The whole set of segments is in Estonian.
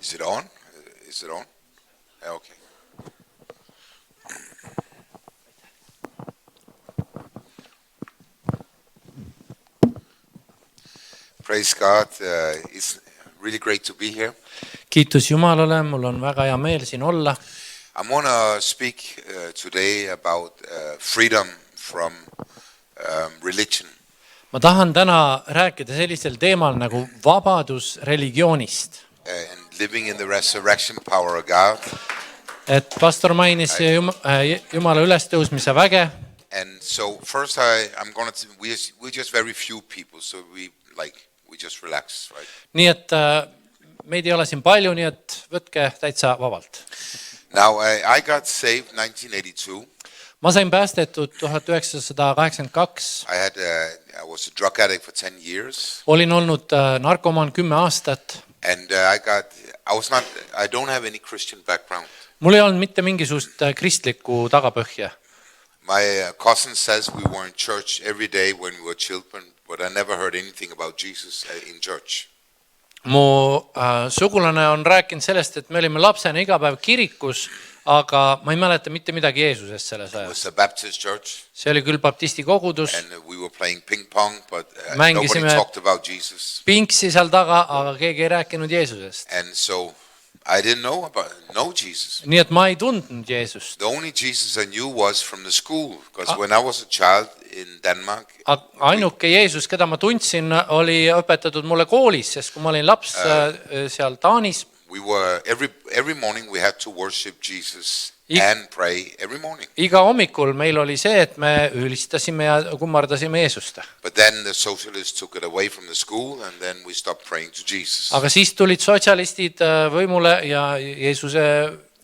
Is it on? Is it on? Okay. Praise God. It's really great to be here. Kiitus Jumalale, mul on väga hea meel siin olla. I'm going to speak today about freedom from religion. Ma tahan täna rääkida sellisel teemal nagu vabadus religioonist. And living in the resurrection power of God. Et pastor mainis Jumala ülestõusmise väge. And so first we're just very few people, so we just relax, right? Nii et meid ei ole siin palju, nii et võtke täitsa vabalt. Now I got saved 1982. Ma sain päästetud 1982. I was a drug addict for 10 years. Olin olnud narkomaan 10 aastat. And I don't have any Christian background. Mul ei olnud mitte mingisugust kristlikku tagapõhja. My cousin says we were in church every day when we were children, but I never heard anything about Jesus in church. Mu sugulane on rääkinud sellest, et me olime lapsena iga päev kirikus, aga ma ei mäleta mitte midagi Jeesusest selles ajast. It was a Baptist church. See oli küll baptisti kogudus. And we were playing ping pong, but nobody talked about Jesus. Pinksi seal taga, aga keegi ei rääkinud Jeesusest. And so I didn't know Jesus. Nii et ma ei tundnud Jeesust. The only Jesus I knew was from the school, because when I was a child in Denmark. Ainuke Jeesus, keda ma tundsin, oli õpetatud mulle koolis, sest kui ma olin laps seal Taanis. We were every morning we had to worship Jesus and pray every morning. Iga hommikul meil oli see, et me ülistasime ja kummardasime Jeesust. But then the socialists took it away from the school and then we stopped praying to Jesus. Aga siis tulid sotsialistid võimule ja Jeesuse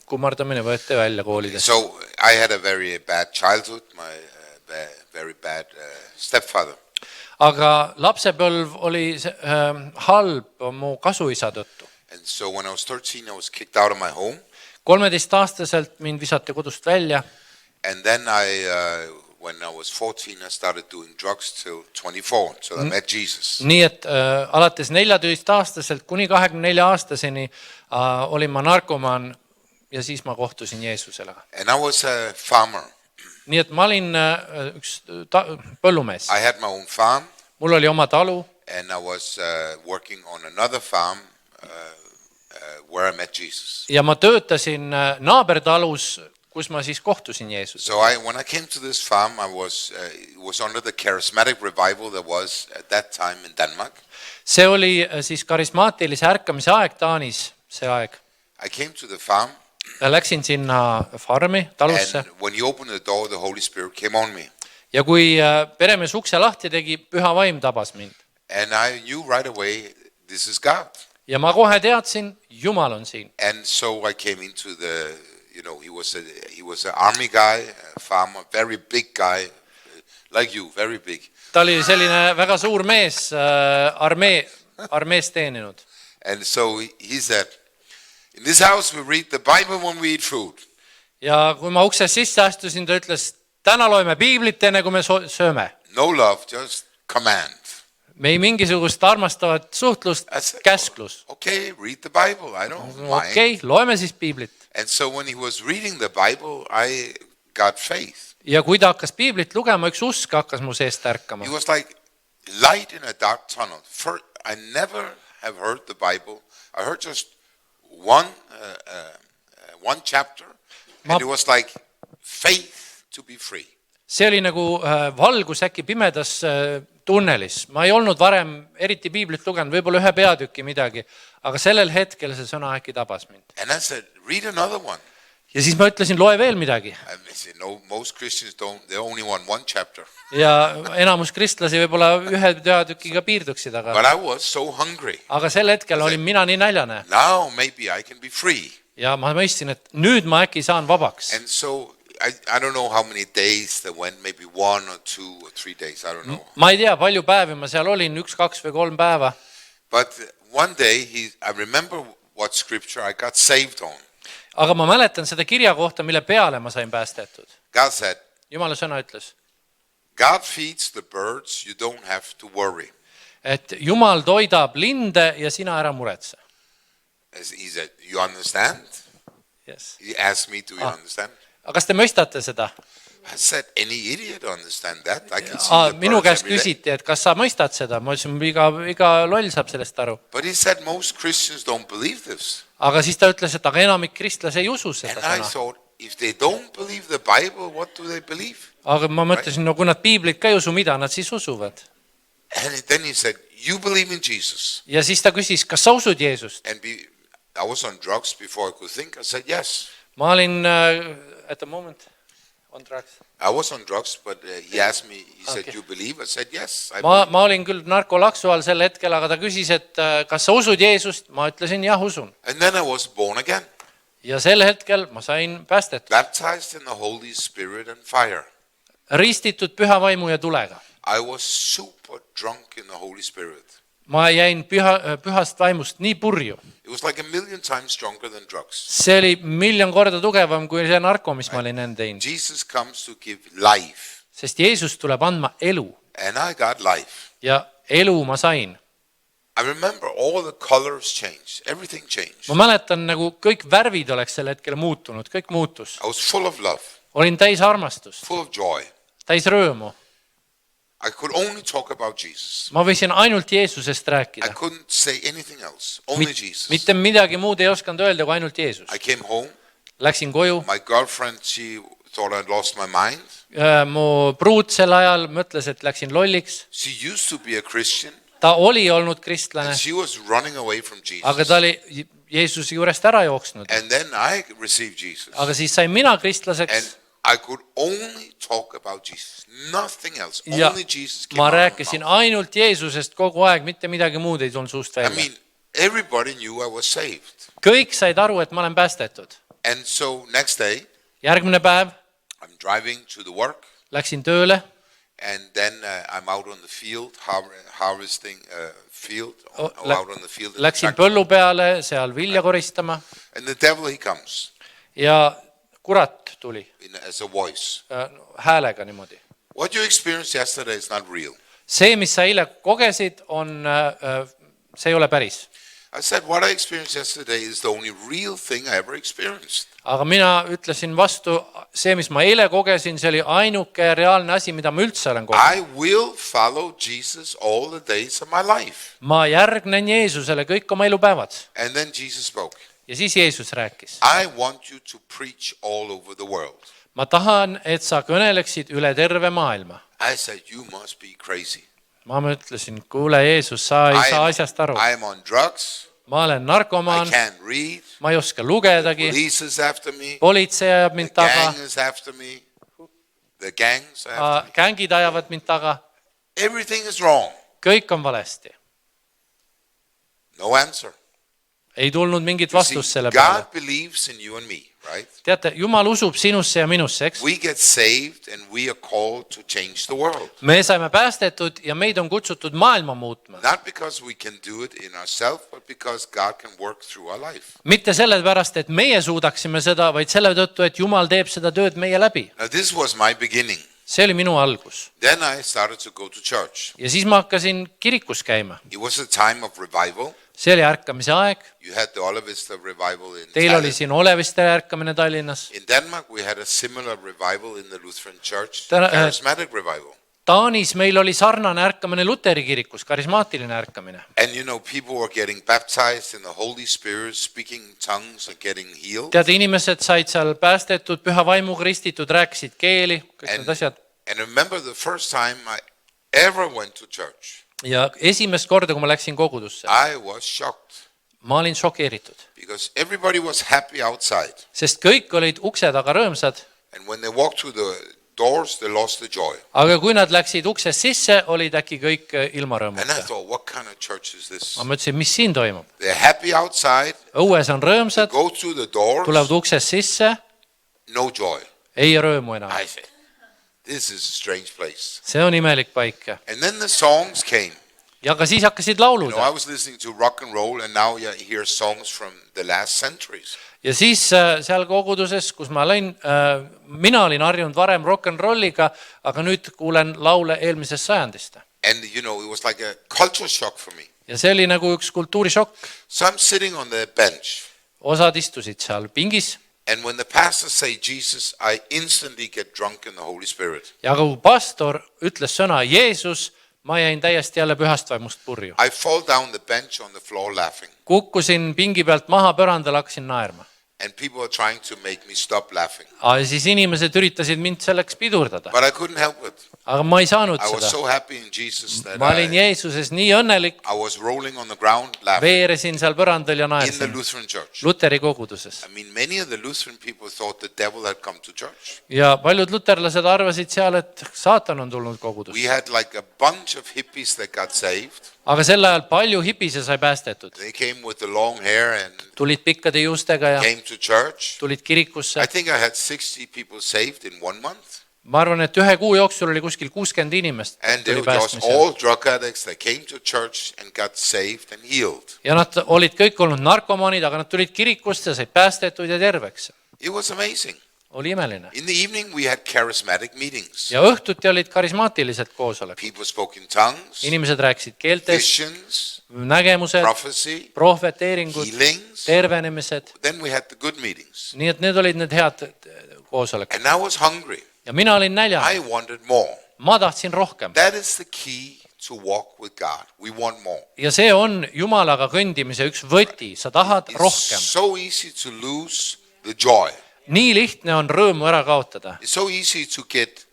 kummardamine võeti välja koolidest. So I had a very bad childhood, my very bad stepfather. Aga lapsepõlv oli halb mu kasuisa tõttu. And so when I was 13 I was kicked out of my home. 13-aastaselt mind visati kodust välja. And then when I was 14 I started doing drugs till 24, so I met Jesus. Nii et alates 14-aastaselt kuni 24-aastaseni olin ma narkomaan ja siis ma kohtusin Jeesusele. And I was a farmer. Nii et ma olin üks põllumees. I had my own farm. Mul oli oma talu. And I was working on another farm where I met Jesus. Ja ma töötasin naabertalus, kus ma siis kohtusin Jeesusega. So when I came to this farm, it was under the charismatic revival that was at that time in Denmark. See oli siis karismaatilise ärkamise aeg Taanis, see aeg. I came to the farm. Läksin sinna farmi, talusse. And when you opened the door, the Holy Spirit came on me. Ja kui peremees ukse lahti tegi, Püha Vaim tabas mind. And I knew right away, this is God. Ja ma kohe teadsin, Jumal on siin. And so I came into he was an army guy, a farmer, very big guy, like you, very big. Ta oli selline väga suur mees, armees teeninud. And so he said, in this house we read the Bible when we eat food. Ja kui ma uksest sisse astusin, ta ütles, täna loeme Piiblit enne, kui me sööme. No love, just command. Me ei mingisugust armastavat suhtlust, käsklus. Okay, read the Bible, I don't mind. Okay, loeme siis Piiblit. And so when he was reading the Bible, I got faith. Ja kui ta hakkas Piiblit lugema, üks usk hakkas mu seest ärkama. It was like light in a dark tunnel. I never have heard the Bible. I heard just one chapter, and it was like faith to be free. See oli nagu valgus äkki pimedas tunnelis. Ma ei olnud varem eriti Piiblit lugenud, võib-olla ühe peatüki midagi, aga sellel hetkel see sõna äkki tabas mind. And I said, read another one. Ja siis ma ütlesin, loe veel midagi. No, most Christians they only want one chapter. Ja enamus kristlasi võib-olla ühe peatükiga piirduksid, aga But I was so hungry. Aga sel hetkel olin mina nii näljane. Now maybe I can be free. Ja ma mõistsin, et nüüd ma äkki saan vabaks. And so I don't know how many days that went, maybe 1 or 2 or 3 days, I don't know. Ma ei tea, palju päevi ma seal olin, 1, 2 või 3 päeva. But one day I remember what scripture I got saved on. Aga ma mäletan seda kirja kohta, mille peale ma sain päästetud. God said, Jumala sõna ütles, God feeds the birds, you don't have to worry. Et Jumal toidab linde ja sina ära muretse. He said, you understand? Yes. He asked me, do you understand? Aga kas te mõistate seda? I said, any idiot understand that. I can see the Minu birds käest every day. küsiti, et kas sa mõistad seda. Ma ütlesin, iga loll saab sellest aru. But he said, most Christians don't believe this. Aga siis ta ütles, et aga enamik kristlasi ei usu And seda I sõna. thought, if they don't believe the Bible, what do they believe? Aga ma mõtlesin, no kui nad piiblit ka ei usu, mida nad siis usuvad? And then he said, you believe in Jesus. Ja siis ta küsis, kas sa usud Jeesust? And I was on drugs before I could think. I said, yes. Ma olin at the moment on drugs. I was on drugs, but he asked me, he said, Okay. you believe? I said, yes. I Ma believe. olin küll narkolaksu all sel hetkel, aga ta küsis, et kas sa usud Jeesust? Ma ütlesin, jah, usun. And then I was born again, Ja sel hetkel ma sain päästetud. baptized in the Holy Spirit and fire. Ristitud püha vaimu ja tulega. I was super drunk in the Holy Spirit. Ma jäin pühast vaimust nii purju. It was like a million times stronger than drugs. See oli 1,000,000 korda tugevam kui see narko, mis ma olin enne teinud. Jesus comes to give life, Sest Jeesus tuleb andma elu. and I got life. Ja elu ma sain. I remember all the colors changed. Everything changed. Ma mäletan, nagu kõik värvid oleks sel hetkel muutunud. Kõik muutus. I was full of love, Olin täis armastust. full of joy. Täis rõõmu. I could only talk about Jesus. Ma võisin ainult Jeesusest I rääkida. couldn't say anything else, only Jesus. Mitte midagi muud ei osanud öelda kui ainult Jeesus. I came home. Läksin koju. My girlfriend, she thought I'd lost my mind. Mu pruut sel ajal mõtles, et läksin lolliks. She used to be a Christian, Ta oli olnud kristlane, and she was running away from aga Jesus. ta oli Jeesuse juurest ära jooksnud. And then I received Jesus. Aga siis sain mina And kristlaseks I could only talk about Jesus, nothing else. ja Only Jesus came ma out of my rääkisin mouth. ainult Jeesusest kogu aeg, mitte midagi muud ei tulnud suust I välja. mean, everybody knew I was saved. Kõik said aru, et ma olen päästetud. And so next day, Järgmine päev I'm driving to the work, läksin tööle, and then I'm out on the field, harvesting field, Oh, out on the field. in the läksin tractor. põllu peale seal vilja koristama And the devil, he comes ja kurat tuli as a voice. häälega niimoodi. What you experienced yesterday is not real. See, mis sa eile kogesid, see ei ole päris. I said, what I experienced yesterday is the only real thing I ever experienced. Aga mina ütlesin vastu, see, mis ma eile kogesin, see oli ainuke reaalne asi, mida ma üldse olen kogenud. I will follow Jesus all the days of my life. Ma järgnen Jeesusele kõik oma elupäevad. And then Jesus spoke. Ja siis Jeesus rääkis. I want you to preach all over the world. Ma tahan, et sa kõneleksid üle terve maailma. I said, you must be crazy. Ma mõtlesin, kuule Jeesus, sa ei saa asjast aru. I am on drugs. Ma olen I narkomaan, can't read. ma ei oska lugedagi, Police is after me. politsei ajab mind The taga, gang is after me. The gangs are after me. gängid ajavad mind taga, Everything is wrong. kõik on valesti. No answer. Ei tulnud mingit You vastust see, selle peale. God believes in you and me, right? Teate, Jumal usub sinusse ja minusse, eks? We get saved and we are called to change the world. Me saime päästetud ja meid on kutsutud maailma muutma. Not because we can do it in ourselves, but because God can work through our life. Mitte sellepärast, et meie suudaksime seda, vaid selle tõttu, et Jumal teeb seda tööd meie läbi. Now, this was my beginning. See oli minu algus. Then I started to go to church. Ja siis ma hakkasin kirikus käima. It was a time of revival. See oli ärkamise aeg. You had the Olevista revival in Teil oli Tallinn. siin Oleviste ärkamine Tallinnas. In Denmark, we had a similar revival in the Lutheran Church, Täna- charismatic revival. Taanis meil oli sarnane ärkamine Luteri kirikus, karismaatiline ärkamine. And you know, people were getting baptized in the Holy Spirit, speaking in tongues and getting healed. Tead, inimesed said seal päästetud, püha vaimuga ristitud, rääkisid keeli, kõik need asjad. And remember the first time I ever went to church, Ja esimest korda, kui ma läksin kogudusse, I was shocked ma olin šokeeritud. because everybody was happy outside. Sest kõik olid ukse taga rõõmsad, And when they walked through the doors, they lost the joy. aga kui nad läksid uksest sisse, olid äkki kõik ilma And I rõõmuta. thought, what kind of church is this? Ma mõtlesin, mis siin toimub? They're happy outside, Õues on rõõmsad, go through the doors, tulevad uksest sisse, no joy. ei rõõmu enam. I said, this is a strange place. See on imelik paik. And then the songs came. Ja ka siis hakkasid You laulud. know, I was listening to rock and roll, and now you hear songs from the last centuries. Ja siis seal koguduses, kus ma olin, mina olin harjunud varem rock and rolliga, aga nüüd kuulen laule eelmisest sajandist. And you know, it was like a culture shock for me. ja see oli nagu üks kultuurishokk. So I'm sitting on the bench, osad istusid seal pingis and when the pastor say Jesus, I instantly get drunk in the Holy Spirit. ja kui pastor ütles sõna Jeesus, ma jäin täiesti jälle pühast vaimust purju. I fall down the bench on the floor laughing, Kukkusin pingi pealt maha põrandal, hakkasin naerma. and people are trying to make me stop laughing, Ja siis inimesed üritasid mind selleks pidurdada, but I couldn't help it. aga ma ei saanud I was seda. so happy in Jesus that Ma olin Jeesuses nii õnnelik, I was rolling on the ground laughing veeresin seal põrandal ja in the naersin Lutheran church. Luteri koguduses. I mean, many of the Lutheran people thought the devil had come to church. Ja paljud luterlased arvasid seal, et saatan on tulnud We kogudusse. had like a bunch of hippies that got saved. Aga sel ajal palju hipise sai päästetud. They came with the long hair and Tulid pikkade juustega ja came to church. tulid kirikusse. I think I had 60 people saved in 1 month. Ma arvan, et ühe kuu jooksul oli kuskil 60 inimest And they tuli were just päästmisele. all drug addicts that came to church and got saved and healed. Ja nad olid kõik olnud narkomaanid, aga nad tulid kirikusse ja said päästetud ja terveks. It was amazing. Oli imeline. In the evening, we had charismatic meetings. Ja õhtuti olid karismaatilised koosolekud. People spoke in tongues, Inimesed rääkisid keeltes, visions, nägemused, prophecy, prohveteeringud, healings. tervenemised. Then we had the good meetings. Nii et need olid need head koosolekud. And I was hungry. Ja mina olin nälja. I wanted more. Ma tahtsin rohkem. That is the key to walk with God. We want more. Ja see on Jumalaga kõndimise üks võti. Sa tahad It's rohkem. so easy to lose the joy. Nii lihtne on rõõmu ära kaotada. It's so easy to get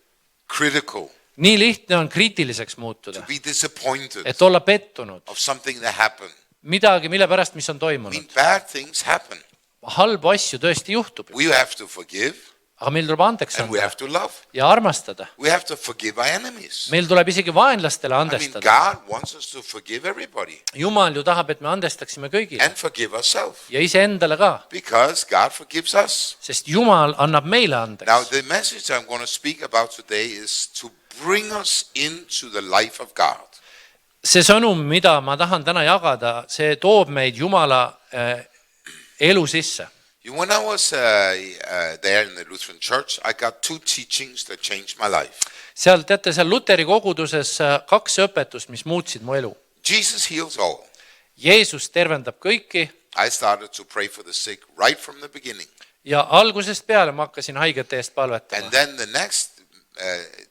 critical, Nii lihtne on kriitiliseks to muutuda. be disappointed Et olla pettunud. of something that happened. Midagi, mille pärast, mis on I toimunud. mean, bad things happen. Halbu asju tõesti juhtub. We have to forgive Aga meil tuleb andeks and we anda have to love. ja armastada. We have to forgive our enemies. Meil tuleb isegi vaenlastele I mean, andestada. God wants us to forgive everybody Jumal ju tahab, et me andestaksime kõigile and forgive ourselves ja iseendale ka, because God forgives us. sest Jumal annab meile Now, andeks. the message I'm going to speak about today is to bring us into the life of God. See sõnum, mida ma tahan täna jagada, see toob meid Jumala elu sisse. When I was there in the Lutheran church, I got 2 teachings that changed my life. Seal, teate, seal Luteri koguduses 2 õpetust, mis muutsid mu elu. Jesus heals all. Jeesus tervendab kõiki I started to pray for the sick right from the beginning. ja algusest peale ma hakkasin haigete eest palvetama. And then the next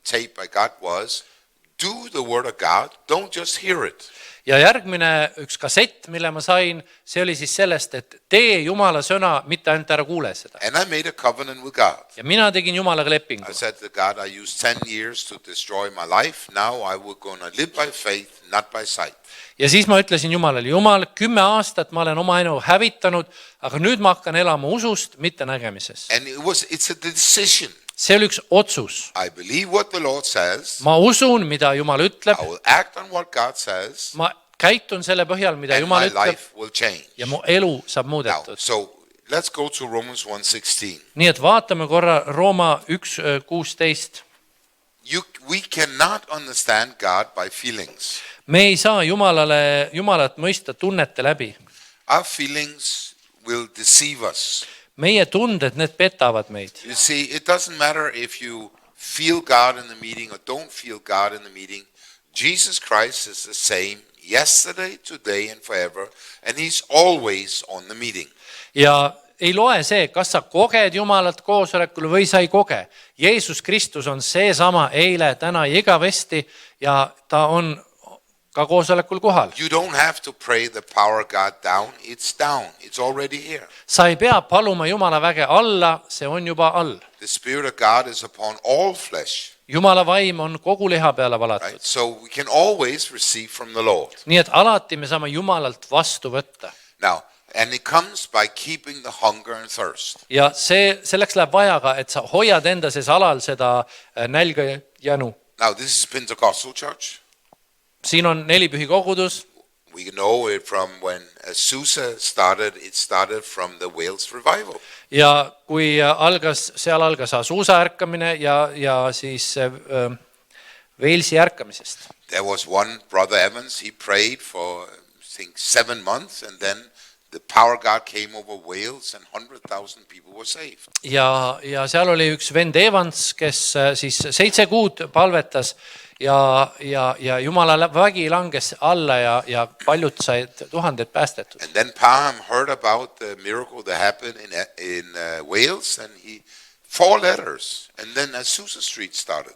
tape I got was, do the word of God, don't just hear it. Ja järgmine üks kassett, mille ma sain, see oli siis sellest, et tee Jumala sõna, mitte ainult ära kuule seda. And I made a covenant with God. Ja mina tegin Jumalaga lepingu. I said to God, I used 10 years to destroy my life. Now I will going to live by faith, not by sight. Ja siis ma ütlesin Jumalale, Jumal, 10 aastat ma olen oma elu hävitanud, aga nüüd ma hakkan elama usust, mitte nägemises. And it's a decision. See oli üks otsus. I believe what the Lord says. Ma usun, mida Jumal ütleb. I will act on what God says. Ma käitun selle põhjal, mida And Jumal my ütleb life will change. ja mu elu saab Now, muudetud. so let's go to Romans 1:16. Nii et vaatame korra Rooma 1:16. We cannot understand God by feelings. Me ei saa Jumalat mõista tunnete läbi. Our feelings will deceive us. Meie tunded, need petavad meid. You see, it doesn't matter if you feel God in the meeting or don't feel God in the meeting. Jesus Christ is the same yesterday, today, and forever, and he's always on the meeting. Ja ei loe see, kas sa koged Jumalat koosolekul või sa ei koge. Jeesus Kristus on seesama eile, täna ja igavesti ja ta on ka koosolekul kohal. You don't have to pray the power of God down. It's down. It's already here. Sa ei pea paluma Jumala väge alla, see on juba all. The Spirit of God is upon all flesh. Jumala vaim on kogu liha peale valatud. Right? So we can always receive from the Lord. Nii et alati me saame Jumalalt vastu võtta. Now, and it comes by keeping the hunger and thirst. Ja selleks läheb vaja ka, et sa hoiad enda sees alal seda nälga ja jänu. Now, this is Pentecostal church. Siin on nelipühi kogudus. We know it from when Azusa started. It started from the Wales revival. Ja kui seal algas Azusa ärkamine ja siis Walesi ärkamisest. There was one brother Evans. He prayed for, I think, 7 months, and then the power of God came over Wales, and 100,000 people were saved. Ja seal oli üks vend Evans, kes siis 7 kuud palvetas ja Jumala vägi langes alla ja paljud said, tuhanded päästetud. And then Parham heard about the miracle that happened in Wales, and he 4 letters, and then Azusa Street started.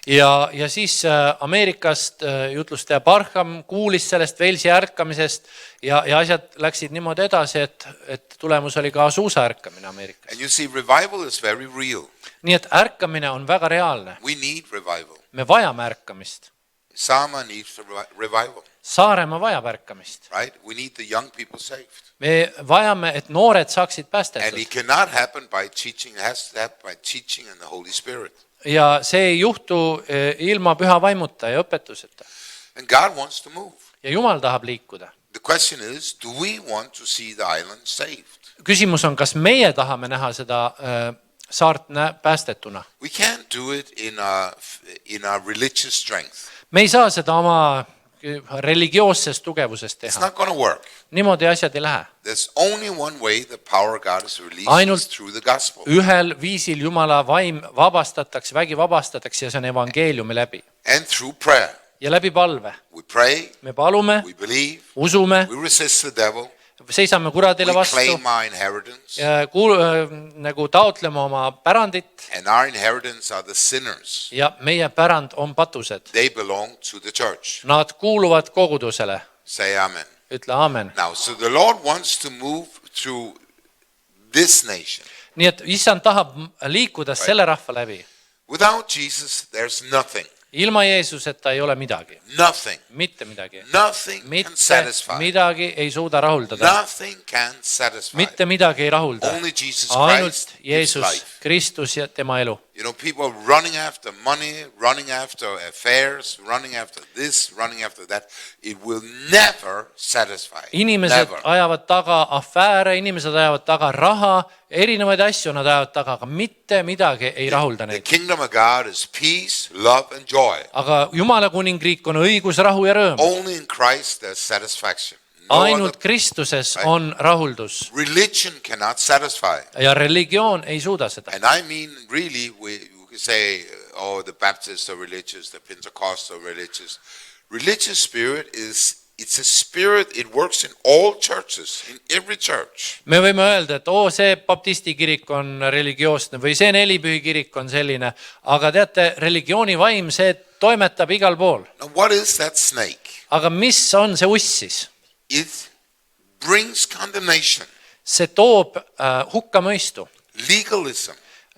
Ja siis Ameerikast jutlustaja Parham kuulis sellest Walesi ärkamisest ja asjad läksid niimoodi edasi, et tulemus oli ka Azusa ärkamine Ameerikas. And you see, revival is very real. Nii et ärkamine on väga reaalne. We need revival. Me vajame ärkamist. Sama needs revival, Saaremaa vajab ärkamist. right? We need the young people saved. Me vajame, et noored saaksid And päästetud. it cannot happen by teaching, it has to happen by teaching and the Holy Spirit. Ja see ei juhtu ilma püha vaimuta ja õpetuseta. And God wants to move. Ja Jumal tahab liikuda. The question is, do we want to see the island saved? Küsimus on, kas meie tahame näha seda saart päästetuna. We can't do it in our religious strength. Me ei saa seda oma religioossest tugevusest It's teha. not going to work. Niimoodi asjad ei lähe. There's only one way the power of God is released Ainult is through the gospel. Ühel viisil Jumala vaim vabastatakse, vägi vabastatakse ja see on evangeeliumi läbi. And through prayer. Ja läbi palve. We pray, Me palume, we believe, usume, we resist the devil, seisame kuradile we vastu, claim our inheritance. ja nagu taotleme oma pärandit And our inheritance are the sinners. ja meie pärand on patused. They belong to the church. Nad kuuluvad kogudusele. Say amen. Ütle aamen. Now, so the Lord wants to move through this nation. Nii et issand tahab liikuda selle rahva läbi. Without Jesus, there's nothing. Ilma Jeesuseta ei ole midagi. Nothing. Mitte midagi. Nothing can Mitte satisfy. midagi ei suuda rahuldada. Nothing can satisfy. Mitte midagi ei rahulda. Only Jesus Ainult Christ gives Jeesus life. Kristus ja tema elu. You know, people are running after money, running after affairs, running after this, running after that. It will never satisfy. Inimesed Never. ajavad taga afääre, inimesed ajavad taga raha, erinevaid asju nad ajavad taga, aga mitte midagi ei rahulda The neid. kingdom of God is peace, love, and joy. Aga Jumala kuningriik on õigus, rahu ja rõõm. Only in Christ there's satisfaction. No Ainult other- Kristuses on rahuldus religion cannot satisfy. ja religioon ei suuda seda. And I mean, really, we could say, oh, the Baptists are religious, the Pentecostals are religious. Religious spirit it's a spirit, it works in all churches, in every church. Me võime öelda, et see baptisti kirik on religioosne või see nelipühi kirik on selline, aga teate, religiooni vaim, see toimetab igal pool. Now, what is that snake? Aga mis on see uss siis? It brings condemnation, See toob hukkamõistu, legalism.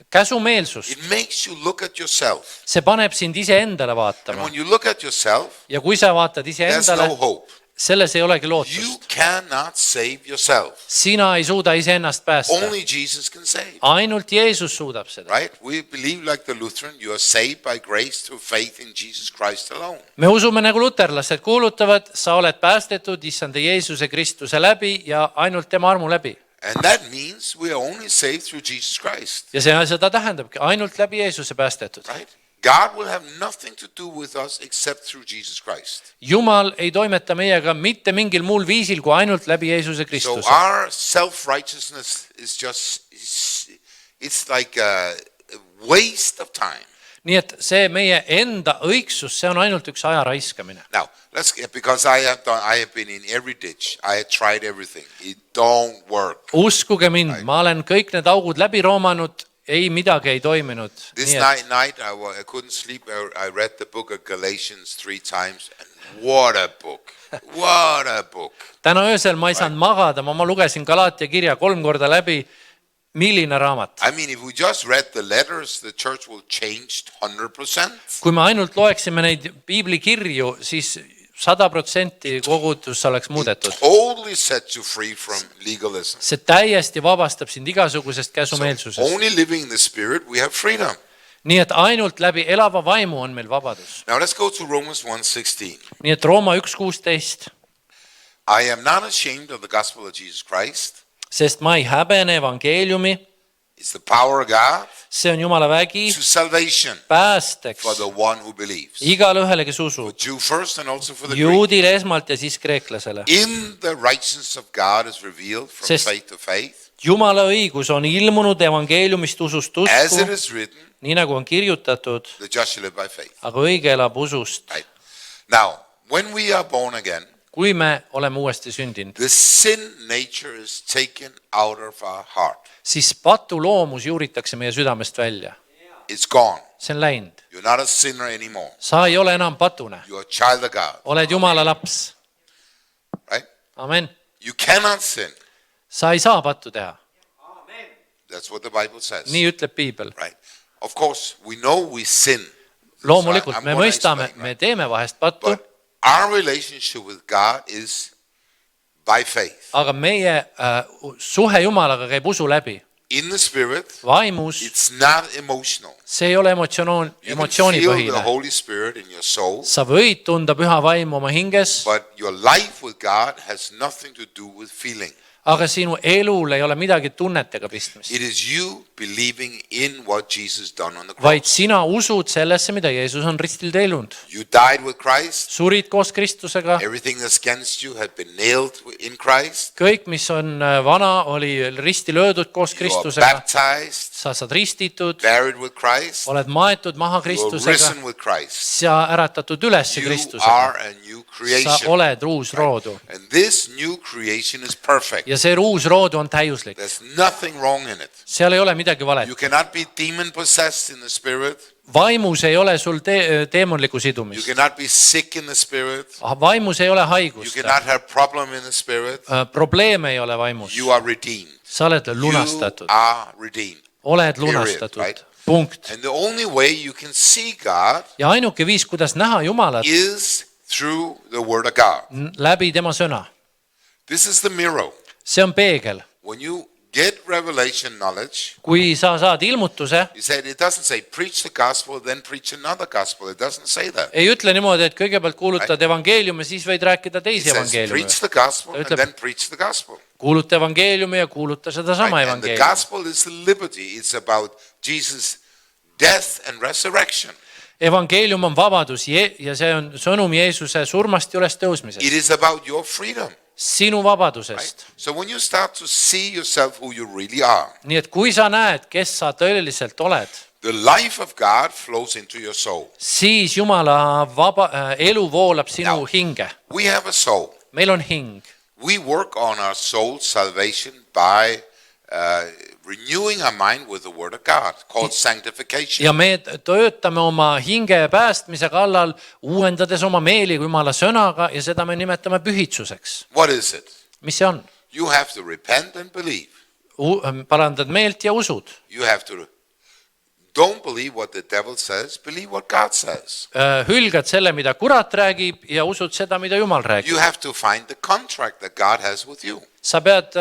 käsumeelsus. It makes you look at yourself. See paneb sind iseendale And vaatama. when you look at yourself, Ja kui sa vaatad there's iseendale, no hope. selles ei olegi You lootust. cannot save yourself. Sina ei suuda iseennast päästa. Only Jesus can save. Ainult Jeesus suudab seda. Right? We believe like the Lutheran, you are saved by grace through faith in Jesus Christ alone. Me usume nagu luterlased kuulutavad, sa oled päästetud issanda Jeesuse Kristuse läbi ja ainult tema armu läbi. And that means we are only saved through Jesus Christ. Ja seda tähendabki ainult läbi Jeesuse päästetud. Right? God will have nothing to do with us except through Jesus Christ. Jumal ei toimeta meiega mitte mingil muul viisil kui ainult läbi Jeesuse So Kristuse. our self-righteousness is just, it's like a waste of time. Nii et see meie enda õigsus, see on ainult üks aja raiskamine. Now, because I have been in every ditch. I have tried everything. It don't work. Uskuge mind, ma olen kõik need augud läbi roomanud, ei midagi ei toiminud. This Nii et night I couldn't sleep. I read the book of Galatians 3 times. And what a book. What a book. täna öösel ma ei saanud magada, ma lugesin Galaatia kirja 3 korda läbi. Milline raamat. I mean, if we just read the letters, the church will change 100%. Kui me ainult loeksime neid piibli kirju, siis 100% kogudus oleks muudetud. Totally sets you free from legalism. See täiesti vabastab sind igasugusest So käsumeelsusest. only living in the Spirit, we have freedom. Nii et ainult läbi elava vaimu on meil vabadus. Now let's go to Romans 1:16. Nii et Rooma 1:16. I am not ashamed of the gospel of Jesus Christ. Sest ma ei häbene evangeeliumi. It's the power of God see on Jumala vägi to salvation päästeks for the one who believes. igale ühele, kes usub. Jew first and also for the Greek. Juudile esmalt ja siis kreeklasele. In the righteousness of God is revealed from Sest- faith to faith. Jumala õigus on ilmunud evangeeliumist usust As it usku, is written, nii nagu on kirjutatud, the just shall live by faith. aga õige elab usust. Right? Now, when we are born again, Kui me oleme uuesti sündinud, the sin nature is taken out of our heart. siis patuloomus juuritakse meie südamest välja. It's gone. See on läinud. You're not a sinner anymore. Sa ei ole enam patune. You're a child of God. Oled Jumala laps. Right? Amen. You cannot sin. Sa ei saa pattu teha. That's what the Bible says. Nii ütleb piibel. Right? Of course, we know we sin. Loomulikult So I'm me gonna mõistame, explain, me right? teeme vahest pattu, But our relationship with God is by faith. aga meie suhe Jumalaga käib usu läbi. In the Spirit, Vaimus, it's not emotional. see ei ole You can feel the emotsioonipõhine. Holy Spirit in your soul, Sa võid tunda püha vaimu oma hinges, but your life with God has nothing to do with feeling. aga sinu elul ei ole midagi tunnetega pistmist. It is you believing in what Jesus done on the Vaid cross. sina usud sellesse, mida Jeesus on ristil teinud. You died with Christ. Surid koos Kristusega. Everything that's against you had been nailed in Christ. Kõik, mis on vana, oli risti löödud koos You are Kristusega. baptized, Sa saad ristitud, buried with Christ. oled maetud maha You are Kristusega, risen with Christ. sa äratatud üles You Kristusega. are a new Sa creation. oled uus roodu. And this new creation is perfect. Ja see uus roodu on täiuslik. There's nothing wrong in it. Seal ei ole midagi valet. You cannot be demon possessed in the spirit. Vaimus ei ole sul teemonlikku You sidumist. cannot be sick in the spirit. Vaimus ei ole You haigust. cannot have problem in the spirit. Probleeme ei ole vaimus. You are redeemed. Sa oled You lunastatud. are redeemed. Oled Period, lunastatud. right? Punkt. And the only way you can see God Ja ainuke viis, kuidas näha Jumalat, is through the word of God. läbi tema sõna. This is the mirror. See on peegel. When you get revelation knowledge, Kui sa saad ilmutuse, you said it doesn't say preach the gospel, then preach another gospel. It doesn't say that. ei ütle niimoodi, et kõigepealt kuulutad evangeeliumi, siis võid rääkida It teisi says evangeeliumi. preach the gospel and ütleb- then preach the gospel. Kuuluta evangeeliumi ja kuuluta sedasama Right? And the evangeeliumi. gospel is the liberty. It's about Jesus' death and resurrection. Evangeelium on vabadus ja see on sõnum Jeesuse surmast ja üles It tõusmisest. is about your freedom. Sinu vabadusest. Right? So when you start to see yourself who you really are, Nii et kui sa näed, kes sa tõeliselt oled, the life of God flows into your soul. siis Jumala elu voolab sinu Now. hinge. We have a soul. Meil on hing. We work on our soul salvation by renewing our mind with the word of God, called sanctification. Ja me töötame oma hinge päästmise kallal, uuendades oma meeli Jumala sõnaga ja seda me nimetame pühitsuseks. What is it? Mis see on? You have to repent and believe. Parandad meelt ja usud. You have to don't believe what the devil says, believe what God says. Hülgad selle, mida kurat räägib ja usud seda, mida Jumal räägib. You have to find the contract that God has with you. Sa pead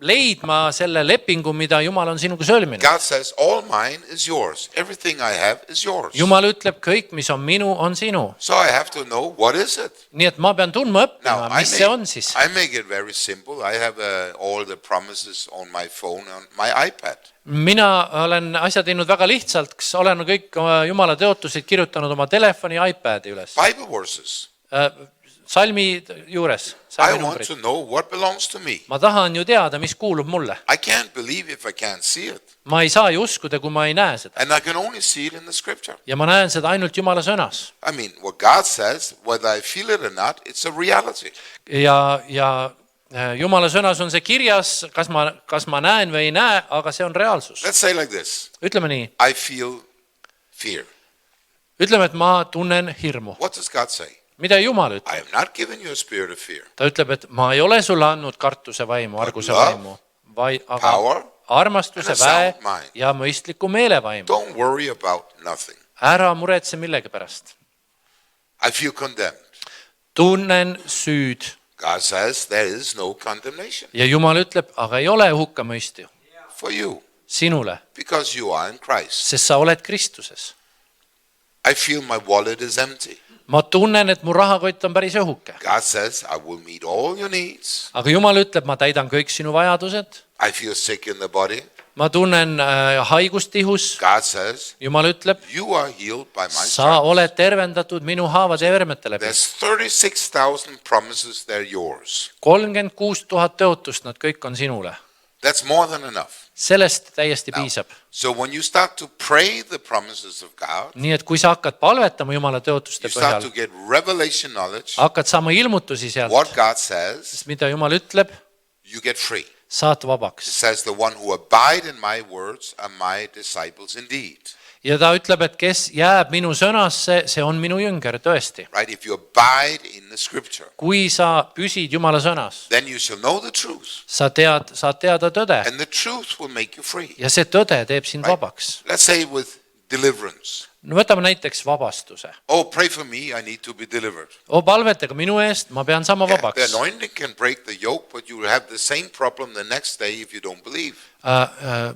leidma selle lepingu, mida Jumal on sinuga sõlminud. God says, all mine is yours. Everything I have is yours. Jumal ütleb, kõik, mis on minu, on sinu. So I have to know what is it. Nii et ma pean tundma Now, õppima, mis see on siis. I make it very simple. I have all the promises on my phone, on my iPad. Mina olen asja teinud väga lihtsalt, kas olen kõik Jumala teotusid kirjutanud oma telefoni iPadi üles. Bible verses. Salmi juures, I salmi want numbrid. to know what belongs to me. Ma tahan ju teada, mis kuulub mulle. I can't believe if I can't see it. Ma ei saa ju uskuda, kui ma ei näe seda. And I can only see it in the scripture. Ja ma näen seda ainult Jumala sõnas. I mean, what God says, whether I feel it or not, it's a reality. Ja Jumala sõnas on see kirjas, kas ma näen või ei näe, aga see on reaalsus. Let's say like this. Ütleme nii. I feel fear. Ütleme, et ma tunnen hirmu. What does God say? Mida Jumal I ütleb? have not given you a spirit of fear. Ta ütleb, et ma ei ole sulle andnud kartuse vaimu, arguse love, vaimu, aga Power. armastuse, and a väe sound mind. ja mõistliku meele vaimu. Don't worry about nothing. Ära muretse millegi pärast. I feel condemned. Tunnen süüd. God says there is no condemnation Ja Jumal ütleb, aga ei ole hukkamõistu for you sinule, because you are in Christ. sest sa oled Kristuses. I feel my wallet is empty. Ma tunnen, et mu rahakott on päris õhuke. God says I will meet all your needs. Aga Jumal ütleb, ma täidan kõik sinu vajadused. I feel sick in the body. ma tunnen haigust ihus , God says, Jumal ütleb , you are healed by my sa stripes. oled tervendatud minu haavade ja vermete läbi . There's 36,000 promises, they're yours. 36 000 tõotust , nad kõik on sinule . That's more than enough. sellest täiesti piisab . So when you start to pray the promises of God, nii et kui sa hakkad palvetama Jumala tõotuste you start põhjal to , get revelation knowledge, hakkad saama ilmutusi sealt , what God says, sest mida Jumal ütleb , you get free. saad It vabaks . says, the one who abide in my words are my disciples indeed. ja ta ütleb , et kes jääb minu sõnasse , see on minu jünger tõesti . Right? If you abide in the scripture, kui sa püsid Jumala sõnas , then you shall know the truth, saad teada tõde and the truth will make you free. ja see tõde teeb sind Right. vabaks . Let's say with deliverance. no võtame näiteks vabastuse . Oh, pray for me, I need to be delivered. palvetage minu eest , ma pean saama Yeah, the vabaks . anointing can break the yoke, but you will have the same problem the next day if you don't believe.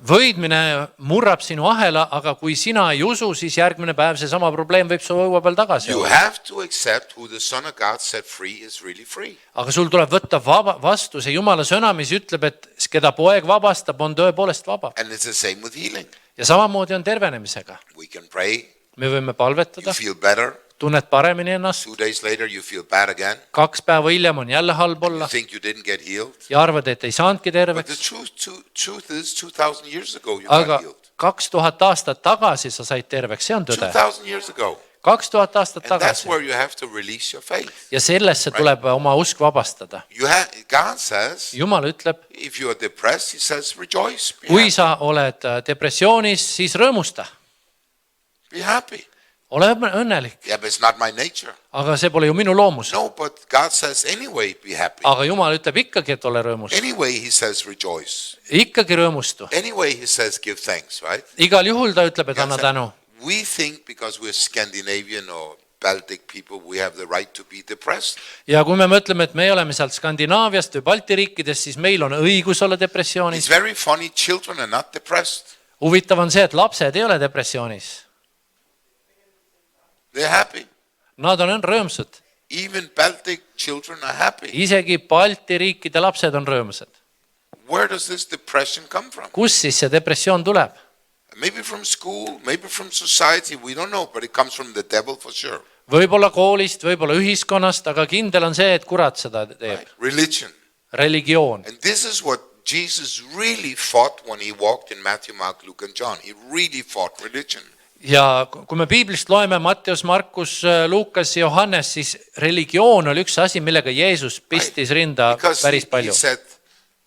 võidmine murrab sinu ahela , aga kui sina ei usu , siis järgmine päev seesama probleem võib su õue peal tagasi You olla . have to accept who the Son of God set free is really free. aga sul tuleb võtta vastu see Jumala sõna , mis ütleb , et keda poeg vabastab , on tõepoolest vaba . And it's the same with healing. ja samamoodi on tervenemisega . We can pray, me võime you palvetada , feel better, tunned paremini ennast , 2 days later you feel bad again, 2 päeva hiljem on jälle halb you olla think you didn't get healed. ja arvad , et ei saanudki But the terveks , truth is 2,000 years ago you aga got healed. 2000 aastat tagasi sa said terveks , see on tõde . 2,000 years ago. 2000 aastat And that's tagasi where you have to release your faith. ja sellesse tuleb oma usk vabastada . God says, Jumal ütleb , if you are depressed, he says, rejoice, kui sa oled depressioonis , siis rõõmusta , be happy. ole õnnelik , Yeah, but it's not my nature. aga see pole ju minu loomus . No, but God says anyway, be happy. aga Jumal ütleb ikkagi , et ole rõõmus , Anyway, he says rejoice. ikkagi rõõmustu . Anyway, he says give thanks, right? igal juhul ta ütleb , et anna tänu . We think because we're Scandinavian or Baltic people, we have the right to be depressed. ja kui me mõtleme , et me oleme sealt Skandinaaviast või Balti riikidest , siis meil on õigus olla It's depressioonis . very funny, children are not depressed. huvitav on see , et lapsed ei ole depressioonis , They're happy. nad on rõõmsad , Even Baltic children are happy. isegi Balti riikide lapsed on rõõmsad . Where does this depression come from? kust siis see depressioon tuleb ? Maybe from school, maybe from society, we don't know, but it comes from the devil for sure. võib-olla koolist , võib-olla ühiskonnast , aga kindel on see , et kurat seda teeb Right? . Religion. religioon . And this is what Jesus really fought when he walked in Matthew, Mark, Luke and John. He really fought religion. ja kui me piiblist loeme Matteus , Markus , Luukas , Johannes , siis religioon oli üks asi , millega Jeesus pistis rinda Because päris he palju . said,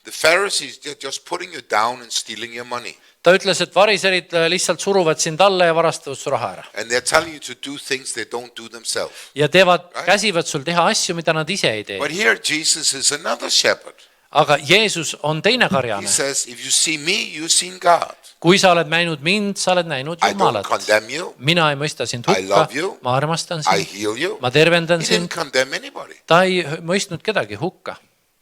the Pharisees, they're just putting you down and stealing your money. ta ütles , et variserid lihtsalt suruvad sind alla ja varastavad su raha ära And they're telling you to do things they don't do themselves. ja käsivad sul teha asju , mida nad ise ei tee But . here Jesus is another shepherd. aga Jeesus on teine He karjane . says, if you see me, you've seen God. kui sa oled näinud mind , sa oled näinud I don't Jumalat . condemn you. mina ei mõista sind I hukka love you. , ma armastan I sind , heal you. ma tervendan He sind didn't , condemn anybody. ta ei mõistnud kedagi hukka .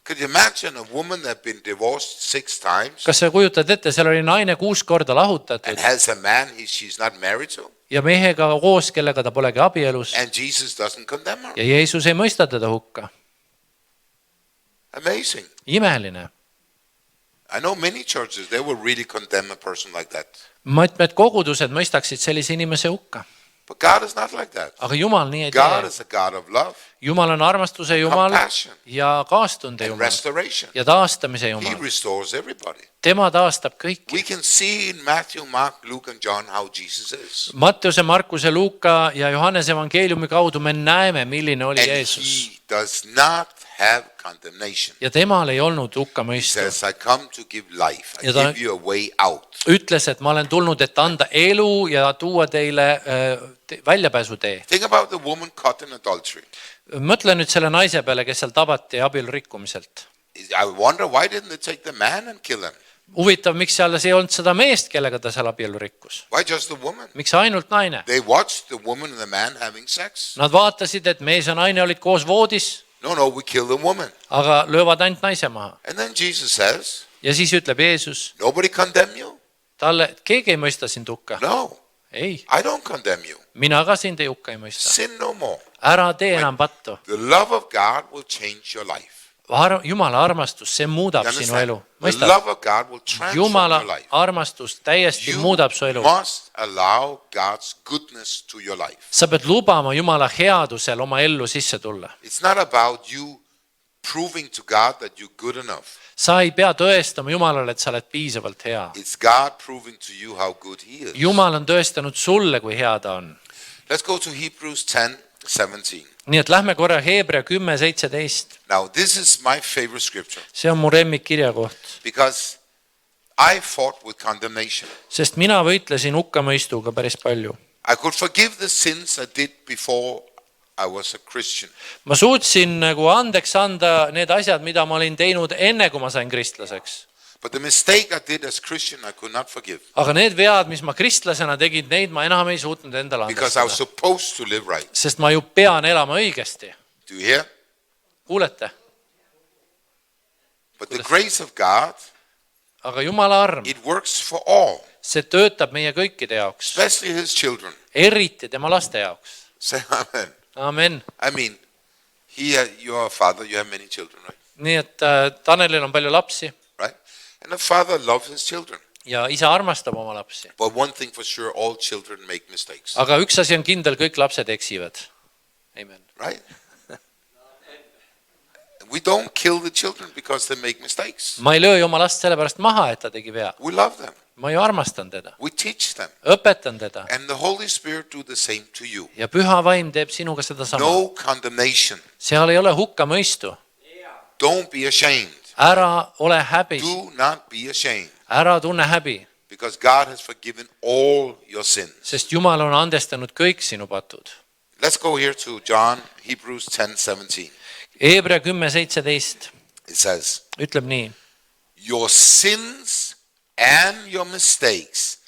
Could you imagine a woman that had been divorced 6 times kas sa kujutad ette , seal oli naine 6 korda lahutatud and has a man she's not married to? ja mehega koos , kellega ta polegi abielus And Jesus doesn't condemn her. ja Jeesus ei mõista teda hukka . Amazing. imeline . I know many churches, they will really condemn a person like that. mitmed kogudused mõistaksid sellise inimese hukka , But God is not like that. aga Jumal nii ei God tee . is a God of love, Jumal on armastuse Jumal compassion, ja kaastunde and Jumal restoration. ja taastamise He Jumal . restores everybody. tema taastab kõiki . We can see in Matthew, Mark, Luke, and John how Jesus is. Matteuse , Markuse , Luuka ja Johannese evangeeliumi kaudu me näeme , milline oli And Jeesus he does not have condemnation. ja temal ei olnud He hukkamõistu . says, I come to give life. I Ja ta- give you a way out. ütles , et ma olen tulnud , et anda elu ja tuua teile väljapääsutee . Think about the woman caught in adultery. mõtle nüüd selle naise peale , kes seal tabati abielu rikkumiselt . I wonder why didn't they take the man and kill him? huvitav , miks seal ei olnud seda meest , kellega ta seal abielu rikkus ? Why just the woman? miks ainult naine ? They watched the woman and the man having sex. Nad vaatasid , et mees ja naine olid koos voodis , No, we kill the woman. aga löövad ainult naise maha . And then Jesus says, ja siis ütleb Jeesus nobody condemn you? talle , et keegi ei mõista sind hukka . No, ei , I don't condemn you. mina ka sind ei hukka ei mõista . Sin no more. ära tee enam pattu . The love of God will change your life. Jumala armastus, see muudab You sinu understand? elu. The Mõistad? love of God will transform Jumala your life. armastus täiesti You muudab su elu. must allow God's goodness to your life. Sa pead lubama Jumala headusel oma ellu sisse tulla. It's not about you proving to God that you're good enough. Sa ei pea tõestama Jumalale, et sa oled piisavalt hea. It's God proving to you how good He is. Jumal on tõestanud sulle, kui hea ta on. Let's go to Hebrews 10:17. Nii et lähme korra Hebra 10:17. Now, this is my favorite scripture See on mu lemmikkirja koht. because I fought with condemnation. Sest mina võitlesin hukkamõistuga päris palju. I could forgive the sins I did before I was a Christian. Ma suutsin nagu andeks anda need asjad, mida ma olin teinud enne, kui ma sain kristlaseks. But the mistake I did as Christian, I could not forgive Aga need vead, mis ma kristlasena tegin, neid ma enam ei suutnud endale because I was andestada. supposed to live right. Sest ma ju pean elama õigesti. Do you hear? Kuulete? But the grace of God, Aga Jumala arm, it works for all, see töötab meie kõikide jaoks. especially His children. Eriti tema laste jaoks. Say amen. Amen. I mean, you're a father, you have many children, right? Nii et Tanelil on palju lapsi Right? And a father loves his children. ja isa armastab oma lapsi. But one thing for sure, all children make mistakes. Aga üks asi on kindel, kõik lapsed eksivad. Amen. Right? We don't kill the children because they make mistakes. Ma ei löö oma last sellepärast maha, et ta tegi vea. We love them. Ma ju armastan teda. We teach them. Õpetan teda. And the Holy Spirit do the same to you. Ja püha vaim teeb sinuga seda sama. No condemnation. Seal ei ole hukkamõistu. Don't be ashamed. Ära ole häbis. Do not be ashamed. Ära tunne häbi. Because God has forgiven all your sins. Sest Jumal on andestanud kõik sinu patud. Let's go here to Hebrews 10:17. Hebra 10:17 It says, ütleb nii. your sins and your mistakes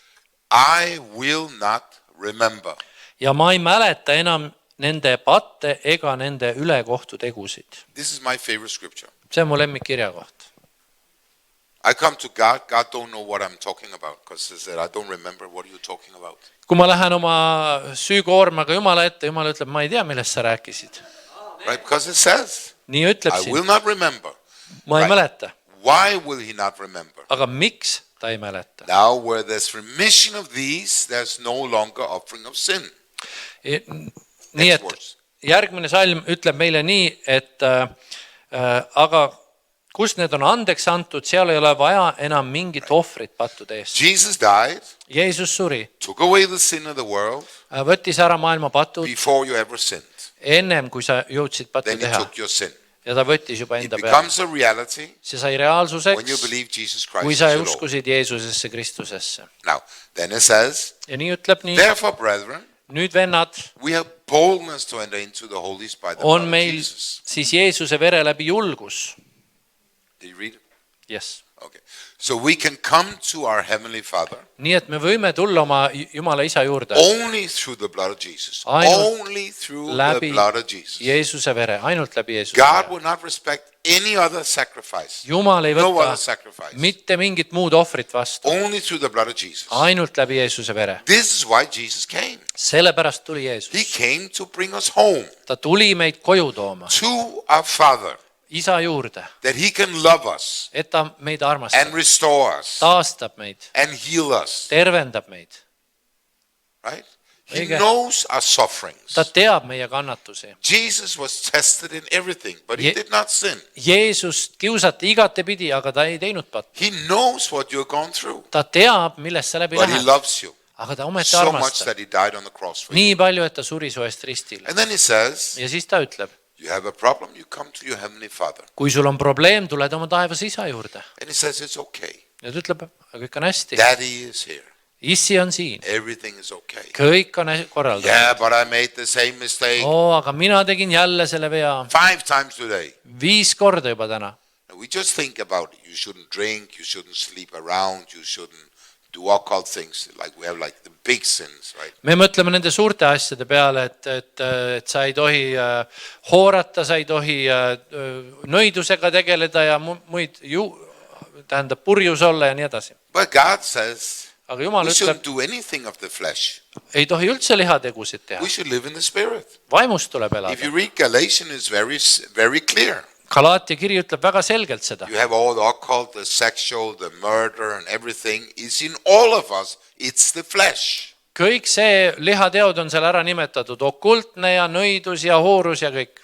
I will not remember. Ja ma ei mäleta enam nende patte ega nende ülekohtu tegusid. This is my favorite scripture. See on mu lemmikkirja koht. I come to God don't know what I'm talking about because he said, I don't remember what you're talking about. Kui ma lähen oma süükoormaga Jumala ette, Jumal ütleb, ma ei tea, millest sa rääkisid. Right? Because it says, Nii ütleb I siin. will not remember. Ma ei Right. mäleta. Why will he not remember? Aga miks ta ei mäleta? Now, where there's remission of these, there's no longer offering of sin. Nii Next et words. järgmine salm ütleb meile nii, et aga kus need on andeks antud, seal ei ole vaja enam mingit ohvrit pattude eest. Jesus died, Jeesus suri, took away the sin of the world võttis ära maailma patud before you ever sinned. ennem, kui sa jõudsid pattu Then he teha. took your sin. Ja ta võttis juba It enda peale. becomes a reality See sai when you reaalsuseks, believe Jesus kui Christ sa is your Lord. uskusid Jeesusesse Kristusesse. Now, then it says, Ja nii ütleb nii, therefore, brethren, nüüd vennad, we have boldness to enter into the holies by the on blood of meil Jesus. siis Jeesuse vere läbi julgus. Did you read it? Yes. Okay. So we can come to our Heavenly Father Nii et me võime tulla oma Jumala isa juurde only through the blood of Jesus. Ainult Only through the läbi blood of Jesus. Jeesuse vere, ainult läbi Jeesuse God vere. will not respect any other sacrifice. Jumal ei No other võta sacrifice. mitte mingit muud ohvrit vastu, Only through the blood of Jesus. ainult läbi Jeesuse vere. This is why Jesus came. Sellepärast tuli He Jeesus. came to bring us home Ta tuli meid koju tooma, to our Father, isa juurde, that He can love us et ta meid and armastab, restore us taastab meid, and heal us. tervendab meid. Right? He Õige. knows our sufferings. Ta teab meie kannatusi. Jesus was tested in everything, but He Ye- did not sin. Jeesust kiusati igatepidi, aga ta ei teinud pattu. He knows what you're going through, Ta teab, millest sa läbi but He lähed, loves you aga ta ometi so much armastab. that He died on the cross for you. Nii palju, et ta suri su eest ristil. And then He says, Ja siis ta ütleb, you have a problem, you come to your Heavenly Father. kui sul on probleem, tuled oma taevas isa juurde. And He says, it's okay. Ja ta ütleb, aga kõik on hästi. Daddy is here. Issi on siin. Everything is okay. Kõik on korraldatud. Yeah, but I made the same mistake Aga mina tegin jälle selle vea 5 times today. 5 korda juba täna. We just think about it. You shouldn't drink, you shouldn't sleep around, you shouldn't do occult things. Like we have like the big sins, right? Me mõtleme nende suurte asjade peale, et sa ei tohi hoorata, sa ei tohi nõidusega tegeleda ja muid tähendab purjus olla ja nii edasi. But God says Aga Jumal we ütleb, shouldn't do anything of the flesh. ei tohi üldse lihategusid teha. We should live in the Spirit. Vaimust tuleb If elada. you read Galatians, it's very clear. Galaatia kiri ütleb väga selgelt seda. You have all the occult, the sexual, the murder and everything is in all of us. It's the flesh. Kõik see lihateod on seal ära nimetatud, okultne ja nõidus ja hoorus ja kõik.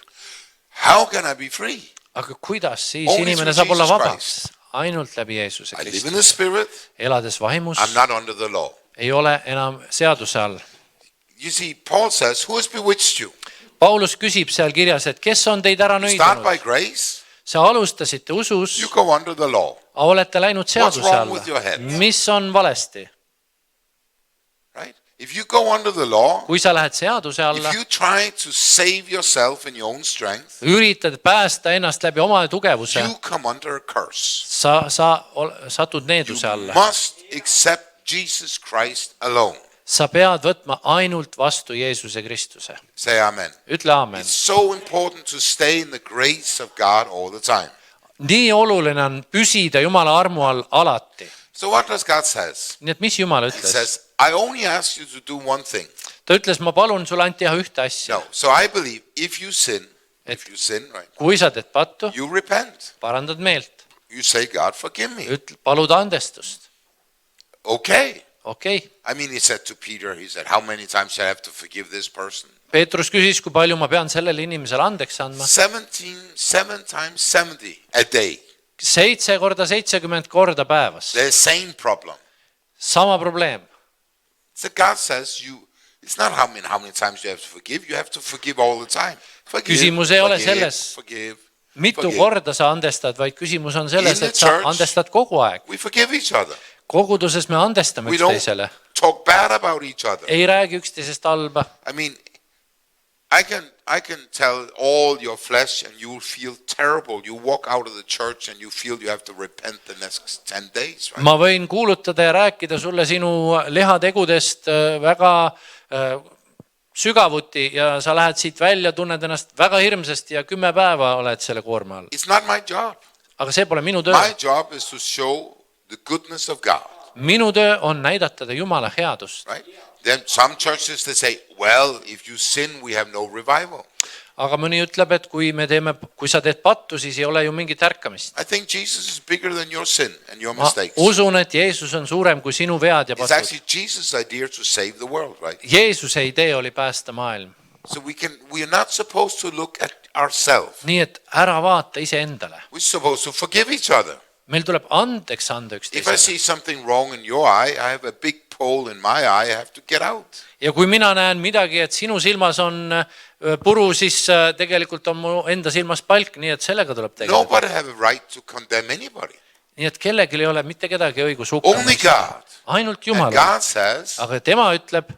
How can I be free? Aga kuidas siis Only inimene through saab olla Jesus vabaks? Ainult läbi Jeesuse I live in the Kristuse. spirit. Elades vaimus, I'm not under the law. ei ole enam seaduse all. You see, Paul says, who has bewitched you? Paulus küsib seal kirjas, et kes on teid ära You start by nõidunud? grace, Sa alustasite usus, you go under the law, aga olete läinud seaduse wrong with your alla. head? Mis on valesti? right? If you go under the law, Kui sa lähed seaduse alla, if you try to save yourself in your own strength, üritad päästa ennast läbi oma tugevuse, you come under a curse. sa satud You needuse alla. must accept Jesus Christ alone. Sa pead võtma ainult vastu Jeesuse Kristuse. Say amen. Ütle aamen. It's so important to stay in the grace of God all the time. Nii oluline on püsida Jumala armu all alati. So what does God says? Nii et mis Jumal He ütles? says, I only ask you to do one thing. Ta ütles, ma palun sul ainult teha ühte asja. No. So I believe if you sin, right, Kui sa teed pattu, you repent. parandad meelt. You say, God, forgive me. Palud andestust. Okay. Okei. I mean, he said to Peter, he said, how many times I have to forgive this person? Peetrus küsis, kui palju ma pean sellele inimesele andeks andma. 7 times 70 a day. 7 korda 70 korda päevas. The same problem. Sama probleem. So God says it's not how many times you have to forgive all the time. Küsimus ei ole selles, forgive. Mitu korda sa andestad, vaid küsimus on selles, et sa andestad kogu aeg. We forgive each other. Koguduses me andestame We don't üksteisele. talk bad about each other. Ei räägi üksteisest halba. I mean, I can tell all your flesh and you will feel terrible. You walk out of the church and you feel you have to repent the next 10 days. Right? Ma võin kuulutada ja rääkida sulle sinu lihategudest väga sügavuti ja sa lähed siit välja, tunned ennast väga hirmsasti ja 10 päeva oled selle koorma all. It's not my job. Aga see pole minu töö. My job is to show the goodness of God. Minu töö on näidatada Jumala headust. Right? Then some churches they say, well, if you sin, we have no revival. Aga mõni ütleb, et kui sa teed pattu, siis ei ole ju mingit ärkamist. I think Jesus is bigger than your sin and your Ma mistakes. usun, et Jeesus on suurem kui sinu vead ja It's patud. actually Jesus' idea to save the world, right? Jeesuse idee oli päästa maailm. So we are not supposed to look at ourselves. Nii et ära vaata iseendale. We're supposed to forgive each other. Meil tuleb andeks anda If I üksteisele. see something wrong in your eye, I have a big pole in my eye, I have to get out. Ja kui mina näen midagi, et sinu silmas on puru, siis tegelikult on mu enda silmas palk, nii et sellega tuleb tegeleda. Nobody have a right to condemn anybody. Nii et kellelgi ei ole mitte kedagi õigus Only hukka. God. Ainult And Jumal. God says, Aga tema ütleb,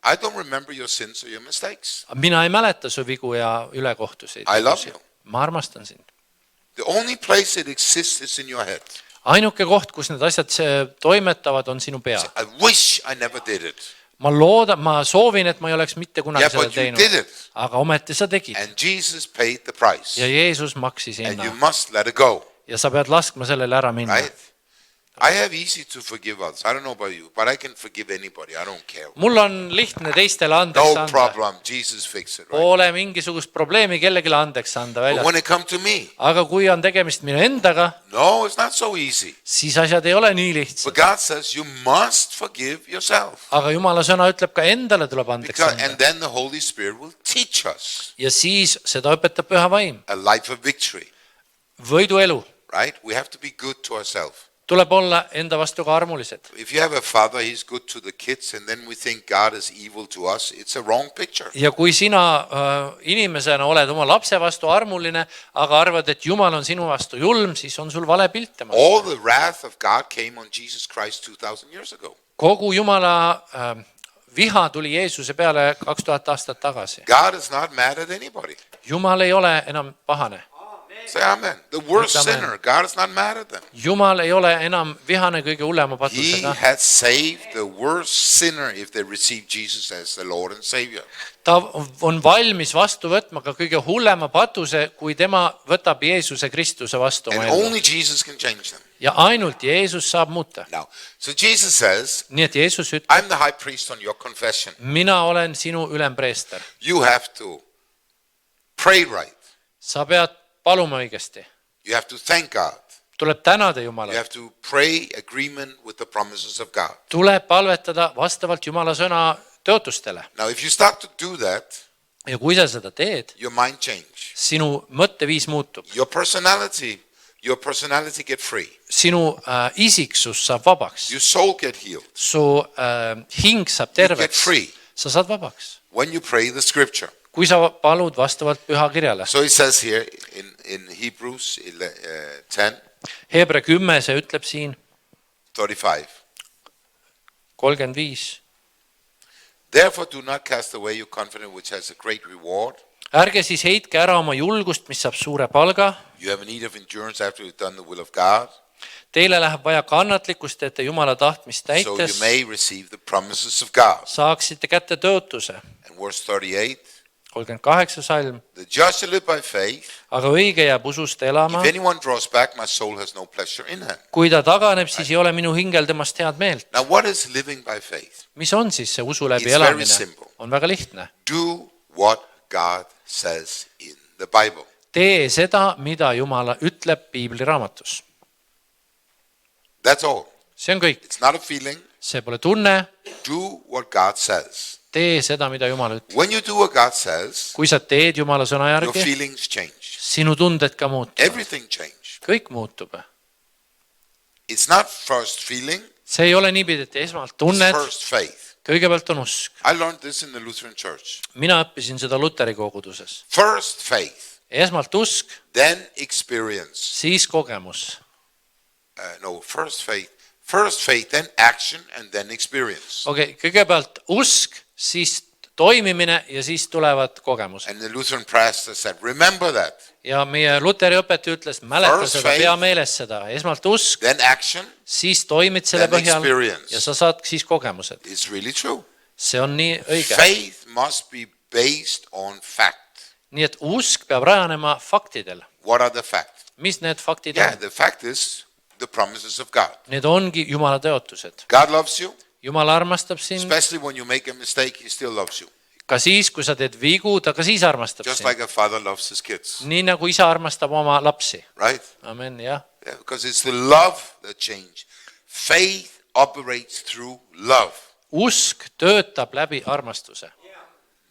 I don't remember your sins or your mistakes. mina ei mäleta su vigu ja ülekohtuseid. I love you. Ma armastan sind. The only place it exists is in your head. Ainuke koht, kus need asjad toimetavad, on sinu pea. I wish I never did it. Ma soovin, et ma ei oleks mitte kunagi Yeah, seda but you did teinud. it. Aga ometi sa tegid. And Jesus paid the price. Ja Jeesus maksis And you hinna. must let it go. Ja sa pead laskma sellele ära minna. Right? I have easy to forgive others. I don't know about you, but I can forgive anybody. I don't care. Mul on lihtne teistele andeks No anda. problem. Jesus fixed it, right? Pole mingisugust probleemi kellelegi andeks anda But välja. when it comes to me, Aga kui on tegemist minu endaga, no, it's not so easy. siis asjad ei ole nii lihtsad. But God says you must forgive yourself. Aga Jumala sõna ütleb ka endale tuleb andeks And anda. then the Holy Spirit will teach us Ja siis seda õpetab püha vaim. a life of victory, Võiduelu. right? We have to be good to ourselves. Tuleb olla enda vastu ka armulised. If you have a father, he's good to the kids, and then we think God is evil to us, it's a wrong picture. Ja kui sina inimesena oled oma lapse vastu armuline, aga arvad, et Jumal on sinu vastu julm, siis on sul vale pilt temast. All the wrath of God came on Jesus Christ 2000 years ago. Kogu Jumala viha tuli Jeesuse peale 2000 aastat tagasi. God is not mad at anybody. Jumal ei ole enam pahane. Say amen. The worst Amen. sinner, God is not mad at them. Jumal ei ole enam vihane kõige hullema He patusega. has saved the worst sinner if they receive Jesus as the Lord and Savior. Ta on valmis vastu võtma ka kõige hullema patuse, kui tema võtab Jeesuse Kristuse vastu oma And ellu. only Jesus can change them. Ja ainult Jeesus saab muuta. Now, so Jesus says, Nii et Jeesus ütleb, I'm the high priest on your confession. mina olen sinu ülempreester. You have to pray right. Sa pead paluma õigesti. You have to thank God. Tuleb tänada You Jumalat. have to pray agreement with the promises of God. Tuleb palvetada vastavalt Jumala sõna tõotustele. Now, if you start to do that, Ja kui sa seda teed, your mind change. sinu mõtteviis muutub. Your personality get free. Sinu isiksus saab vabaks. Your soul get healed. Su hing saab You get terveks. free Sa saad vabaks. when you pray the scripture. Kui sa palud vastavalt pühakirjale. So it says here in Hebrews 10, Hebra 10, see ütleb siin 35. 35. Therefore do not cast away your confidence, which has a great reward. Ärge siis heitke ära oma julgust, mis saab suure palga. You have a need of endurance after you've done the will of God, Teile läheb vaja kannatlikkust, et te Jumala tahtmist so you täites may receive the promises of God. saaksite kätte tõotuse. And verse 38, 38 salm. the just shall live by faith. Aga õige jääb usust elama. If anyone draws back, my soul has no pleasure in him. Kui ta taganeb, siis ei ole minu hingel temast head meelt. Now, what is living by faith? Mis on siis see usu läbi It's very elamine? simple. On väga lihtne. Do what God says in the Bible. Tee seda, mida Jumala ütleb piibliraamatus. That's all. See on kõik. It's not a feeling. See pole tunne. Do what God says. Tee seda, mida Jumal ütleb. When you do what God says, Kui sa teed Jumala sõna your järgi, feelings change. sinu tunded ka muutuvad. Everything change. Kõik muutub. It's not first feeling, See ei ole niipidi, et esmalt it's tunned, first faith. kõigepealt on usk. I learned this in the Lutheran Church. Mina õppisin seda Luteri koguduses. First faith, Esmalt usk, then experience. siis kogemus. First faith, then action, and then experience. Okei, kõigepealt usk, siis toimimine ja siis tulevad kogemused. And the Lutheran pastor said, remember that. Ja meie Luteri õpetaja ütles, mäleta First seda, faith. pea meeles seda. Esmalt usk, Then action. siis toimid selle Then põhjal experience. ja sa saad siis kogemused. It's really true. See on nii õige. Faith must be based on fact. Nii et usk peab rajanema faktidel. What are the facts? Mis need faktid Yeah, on? the fact is the promises of God. Need ongi Jumala tõotused. God loves you, Jumal armastab sind especially when you make a mistake, he still loves you. ka siis, kui sa teed vigu, ta ka siis armastab Just sind. like a father loves his kids, Nii nagu isa armastab oma lapsi. right? Amen, jah. Yeah, because it's the love that changes. Faith operates through love, Usk töötab läbi armastuse.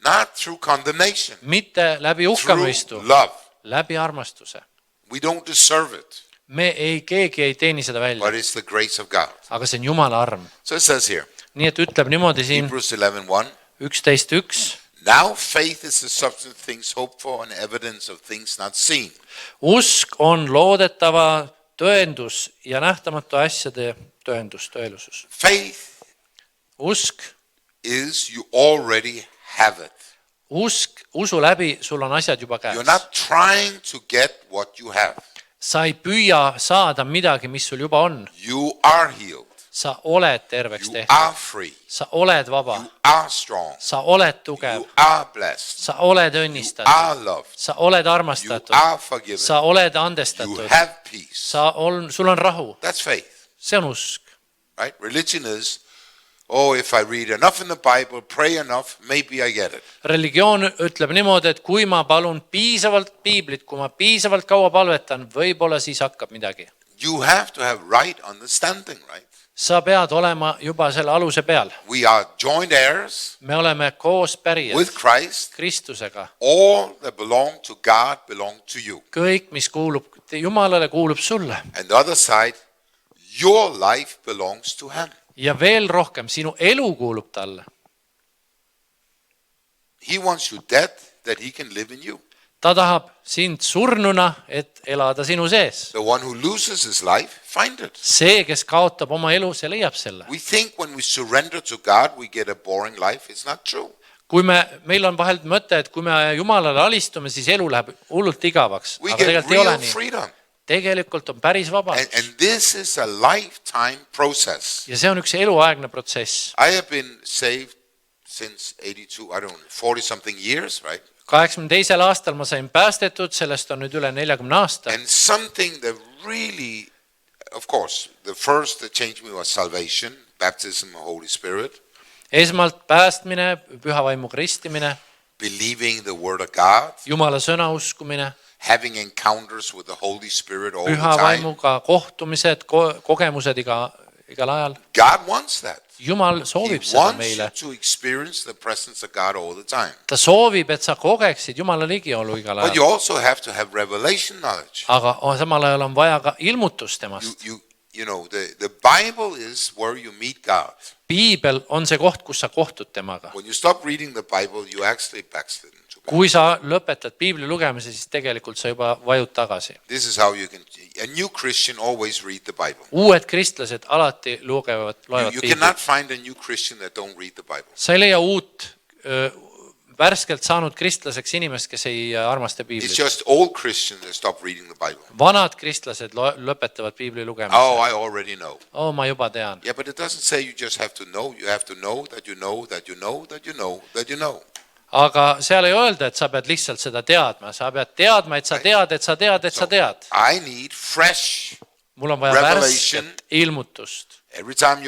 not through condemnation, Mitte läbi through hukkamõistu, love. läbi armastuse. We don't deserve it, Keegi ei teeni seda but välja, it's the grace of God. aga see on Jumala arm. So it says here, Nii et ütleb niimoodi siin Hebrews 11:1. 11.1. Now faith is the substance of things hoped for and evidence of things not seen. Usk on loodetava tõendus ja nähtamatu asjade tõendus, tõelusus. Faith Usk, is you already have it. usu läbi sul on asjad juba You're käes. not trying to get what you have. Sa ei püüa saada midagi, mis sul juba on. You are healed. Sa oled terveks You tehtud. are free. Sa oled vaba. You are strong. Sa oled tugev. You are blessed. Sa oled You õnnistatud. are loved. Sa oled You armastatud. are forgiven. Sa oled You andestatud. have peace. Sul on rahu. That's faith, See on usk. right? Religion is, oh, if I read enough in the Bible, pray enough, maybe I get it. Religioon ütleb niimoodi, et kui ma palun piisavalt piiblit, kui ma piisavalt kaua palvetan, võib-olla siis hakkab midagi. You have to have right understanding, right? Sa pead olema juba selle aluse peal. We are joint heirs Me oleme koos with pärijad Christ. Kristusega. All that belong to God belong to you. Kõik, mis kuulub Jumalale, kuulub sulle. And the other side, your life belongs to him. Ja veel rohkem, sinu elu kuulub talle. He wants you dead that he can live in you. Ta tahab sind surnuna, et elada sinu sees. The one who loses his life, find it. See, kes kaotab oma elu, see leiab selle. We think when we surrender to God, we get a boring life. It's not true. Kui meil on vahel mõte, et kui me Jumalale alistume, siis elu läheb hullult igavaks. We Aga get tegelikult ei ole real nii. freedom. Tegelikult on päris vabadus. And this is a lifetime process. Ja see on üks eluaegne protsess. I have been saved since 82, I don't know, 40 something years, right? 82. aastal ma sain päästetud, sellest on nüüd üle 40 aasta. And something that really, of course, the first that changed me was salvation, baptism of Holy Spirit, Esmalt päästmine, püha vaimu kristimine, believing the word of God, Jumala sõna uskumine. having encounters with the Holy Spirit all püha the time. vaimuga kohtumised, kogemused igal ajal. God wants that. Jumal He soovib seda wants you meile. to experience the presence of God all the time. Ta soovib, et sa kogeksid Jumala ligiolu igal But you ajal. also have to have revelation knowledge. Aga samal ajal on vaja ka ilmutust temast. You know, the Bible is where you meet God. Piibel on see koht, kus sa kohtud temaga. When you stop reading the Bible, you actually backslid into God. Kui sa lõpetad piibli lugemise, siis tegelikult sa juba vajud tagasi. This is how you can. A new Christian always read the Bible. Uued kristlased alati loevad You piiblit. cannot find a new Christian that don't read the Bible. Sa ei leia uut värskelt saanud kristlaseks inimest, kes ei armasta It's piiblit. just old Christians that stop reading the Bible. Vanad kristlased lõpetavad piibli Oh, lugemise. I already know. Ma juba tean. Yeah, but it doesn't say you just have to know. You have to know that you know that you know that you know that you know. Aga seal ei öelda, et sa pead lihtsalt seda teadma. Sa pead teadma, et sa tead, et sa tead, et sa tead. I need fresh. Mul on vaja Revelation. värsket ilmutust. Every time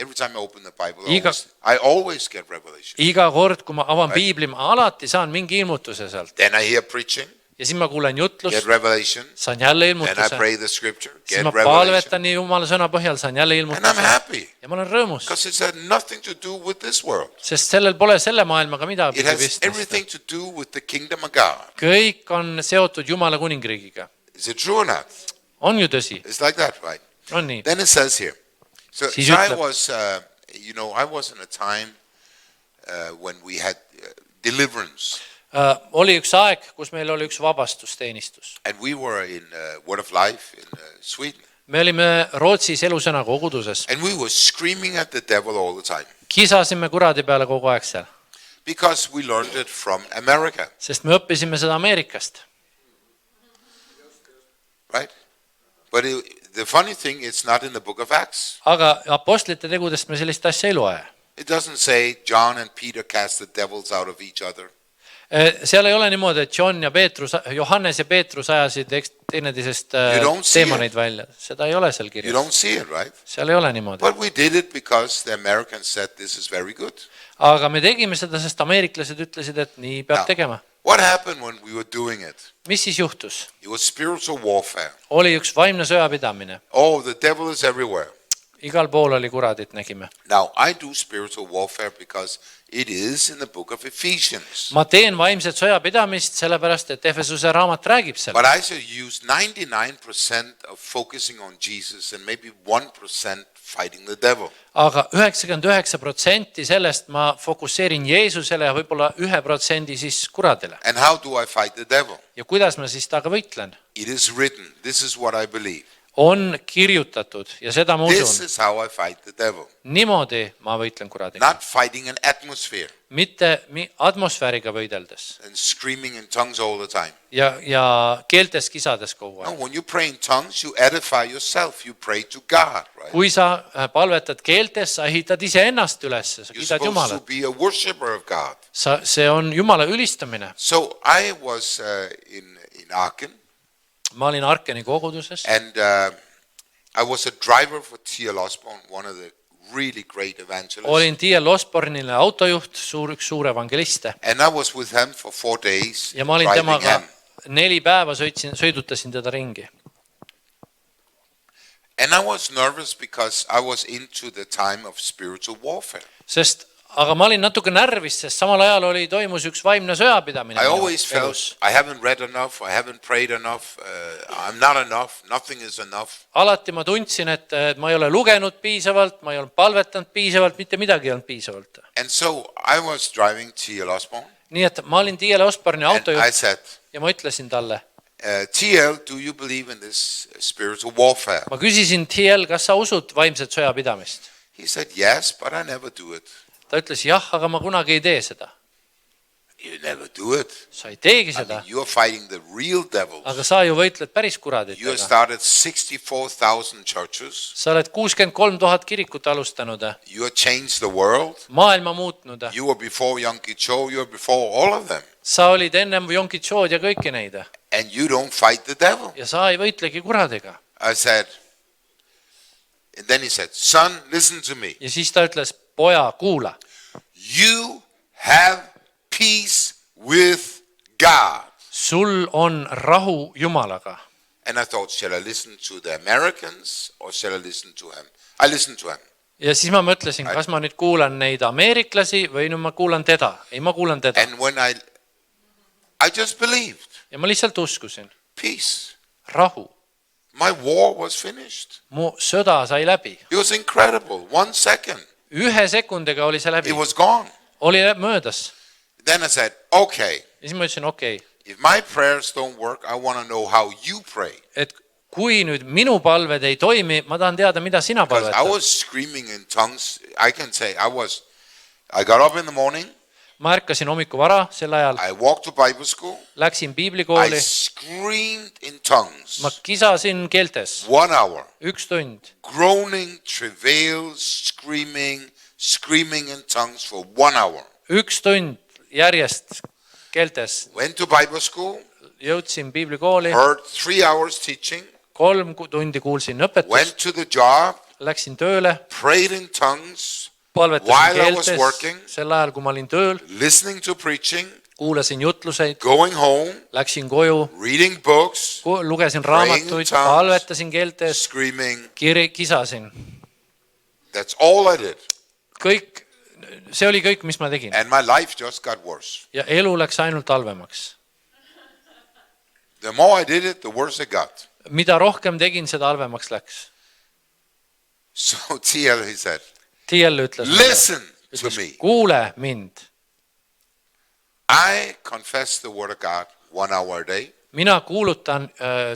every time I open the Bible, Iga- I always get revelation. Iga kord, kui ma avan piibli, ma alati saan mingi ilmutuse sealt. Then I hear preaching, Ja siis ma kuulen get jutlust, revelation. saan jälle Then I ilmutuse. pray the scripture, Siis get ma revelation. palvetan nii Jumala sõna põhjal, saan jälle And I'm ilmutuse. happy Ja ma olen rõõmus, because it's had nothing to do with this world. sest sellel pole selle maailmaga midagi It has pistmist. everything to do with the kingdom of God. Kõik on seotud Jumala kuningriigiga. Is it true or not? On ju tõsi? It's like that, right? On nii? Then it says here. So Siis I ütleb- was, I was in a time when we had deliverance, Oli üks aeg, kus meil oli üks vabastusteenistus. and we were in Word of Life in Sweden, Me olime Rootsis elusõna koguduses. and we were screaming at the devil all the time Kisasime kuradi peale kogu aeg seal, because we learned it from America, sest me õppisime seda Ameerikast. right? But the funny thing, it's not in the book of Acts. Aga apostlite tegudest me sellist asja ei loe. It doesn't say John and Peter cast the devils out of each other. Seal ei ole niimoodi, et Johannes ja Peetrus ajasid teineteisest You don't see teemoneid välja. Seda ei ole seal You kirjas. don't see it, right? Seal ei ole niimoodi. But we did it because the Americans said this is very good. Aga me tegime seda, sest ameeriklased ütlesid, et nii peab Now, tegema. What happened when we were doing it? Mis siis juhtus? It was spiritual warfare. Oli üks vaimne sõjapidamine. Oh, the devil is everywhere. Igal pool oli kuradit, nägime. Now, I do spiritual warfare because it is in the book of Ephesians. Ma teen vaimset sõjapidamist, sellepärast, et Efesuse raamat räägib selle. But I should use 99% of focusing on Jesus and maybe 1% fighting the devil. Aga 99% sellest ma fokusseerin Jeesusele ja võib-olla 1% siis kuradele. And how do I fight the devil? Ja kuidas ma siis taga võitlen? It is written. This is what I believe. On kirjutatud ja seda ma This usun. is how I fight the devil. Niimoodi ma võitlen kuradiga. Not fighting an atmosphere Mitte atmosfääriga võideldes and screaming in tongues all the time. ja keeltes kisades kogu No, aeg. when you pray in tongues, you edify yourself. You pray to God, right? Kui sa palvetad keeltes, sa ehitad iseennast üles, sa You're kiidad supposed to Jumalat. be a worshiper of God. See on Jumala ülistamine. So I was in Aachen, Ma olin Arkeni koguduses. and I was a driver for T.L. Osborne, one of the really great evangelists. Olin T.L. Osbornile autojuht, üks suur evangeliste. And I was with him for 4 days, Ja ma olin driving temaga him. 4 päeva, sõidutasin teda ringi. And I was nervous because I was into the time of spiritual warfare. Aga ma olin natuke närvis, sest samal ajal toimus üks vaimne sõjapidamine. I always felt I haven't read enough, I haven't prayed enough, I'm not enough, nothing is enough. Alati ma tundsin, et ma ei ole lugenud piisavalt, ma ei ole palvetanud piisavalt, mitte midagi ei olnud piisavalt. And so I was driving T.L. Osborne, Nii et ma olin T.L. Osborne'i and I autojuht said, ja ma ütlesin talle, T.L., do you believe in this spiritual warfare? ma küsisin T.L., kas sa usud vaimset sõjapidamist? He said, yes, but I never do it. Ta ütles, jah, aga ma kunagi ei tee seda. You never do it. Sa ei teegi I seda, mean, you're fighting the real devils. aga sa ju võitled päris You kuraditega. started 64,000 churches. Sa oled 63 000 kirikut alustanud, You have changed the world. maailma muutnud. You were before Yonki Cho. You were before all of them. Sa olid ennem Yonki Chood ja kõiki neid. And you don't fight the devil. Ja sa ei võitlegi kuradega. I said, and then he said, son, listen to me. Ja siis ta ütles, poja, kuula. You have peace with God. sul on rahu Jumalaga. And I thought, shall I listen to the Americans or shall I listen to him? I listened to him. Ja siis ma mõtlesin, kas ma nüüd kuulan neid ameeriklasi või nüüd ma kuulan teda. Ei, ma kuulan teda. And when I just believed, Ja ma lihtsalt uskusin. peace. Rahu. My war was finished. Mu sõda sai läbi. It was incredible. 1 second. 1 sekundiga oli see läbi. It was gone. Oli möödas. Then I said, okay, Ja siis ma ütlesin, okei. if my prayers don't work, I want to know how you pray. Et kui nüüd minu palved ei toimi, ma tahan teada, mida sina Because I palvetad. was screaming in tongues. I can say I got up in the morning. Ma ärkasin hommiku vara sel ajal. I walked to Bible school. Läksin I piiblikooli. screamed in tongues. Ma kisasin keeltes. 1 hour. 1 tund. Groaning, travail, screaming in tongues for 1 hour. 1 tund järjest keeltes. Went to Bible school. Jõudsin piiblikooli. Heard 3 hours teaching. 3 tundi kuulsin õpetust. Went to the job. Läksin tööle. Prayed in tongues. Palvetasin While I was keeltes. working. Sel ajal, kui ma olin tööl. Listening to preaching. Kuulasin jutluseid. Going home. Läksin koju. Reading books. Lugesin Praying in raamatuid. tongues. Palvetasin keeltes. Screaming. Kisasin. That's all I did. Kõik, see oli kõik, mis ma tegin. And my life just got worse. Ja elu läks ainult halvemaks. The more I did it, the worse it got. Mida rohkem tegin, seda halvemaks läks. So TL, he said, TL ütles, listen to me. Kuule mind. I confess the word of God 1 hour a day. Mina kuulutan,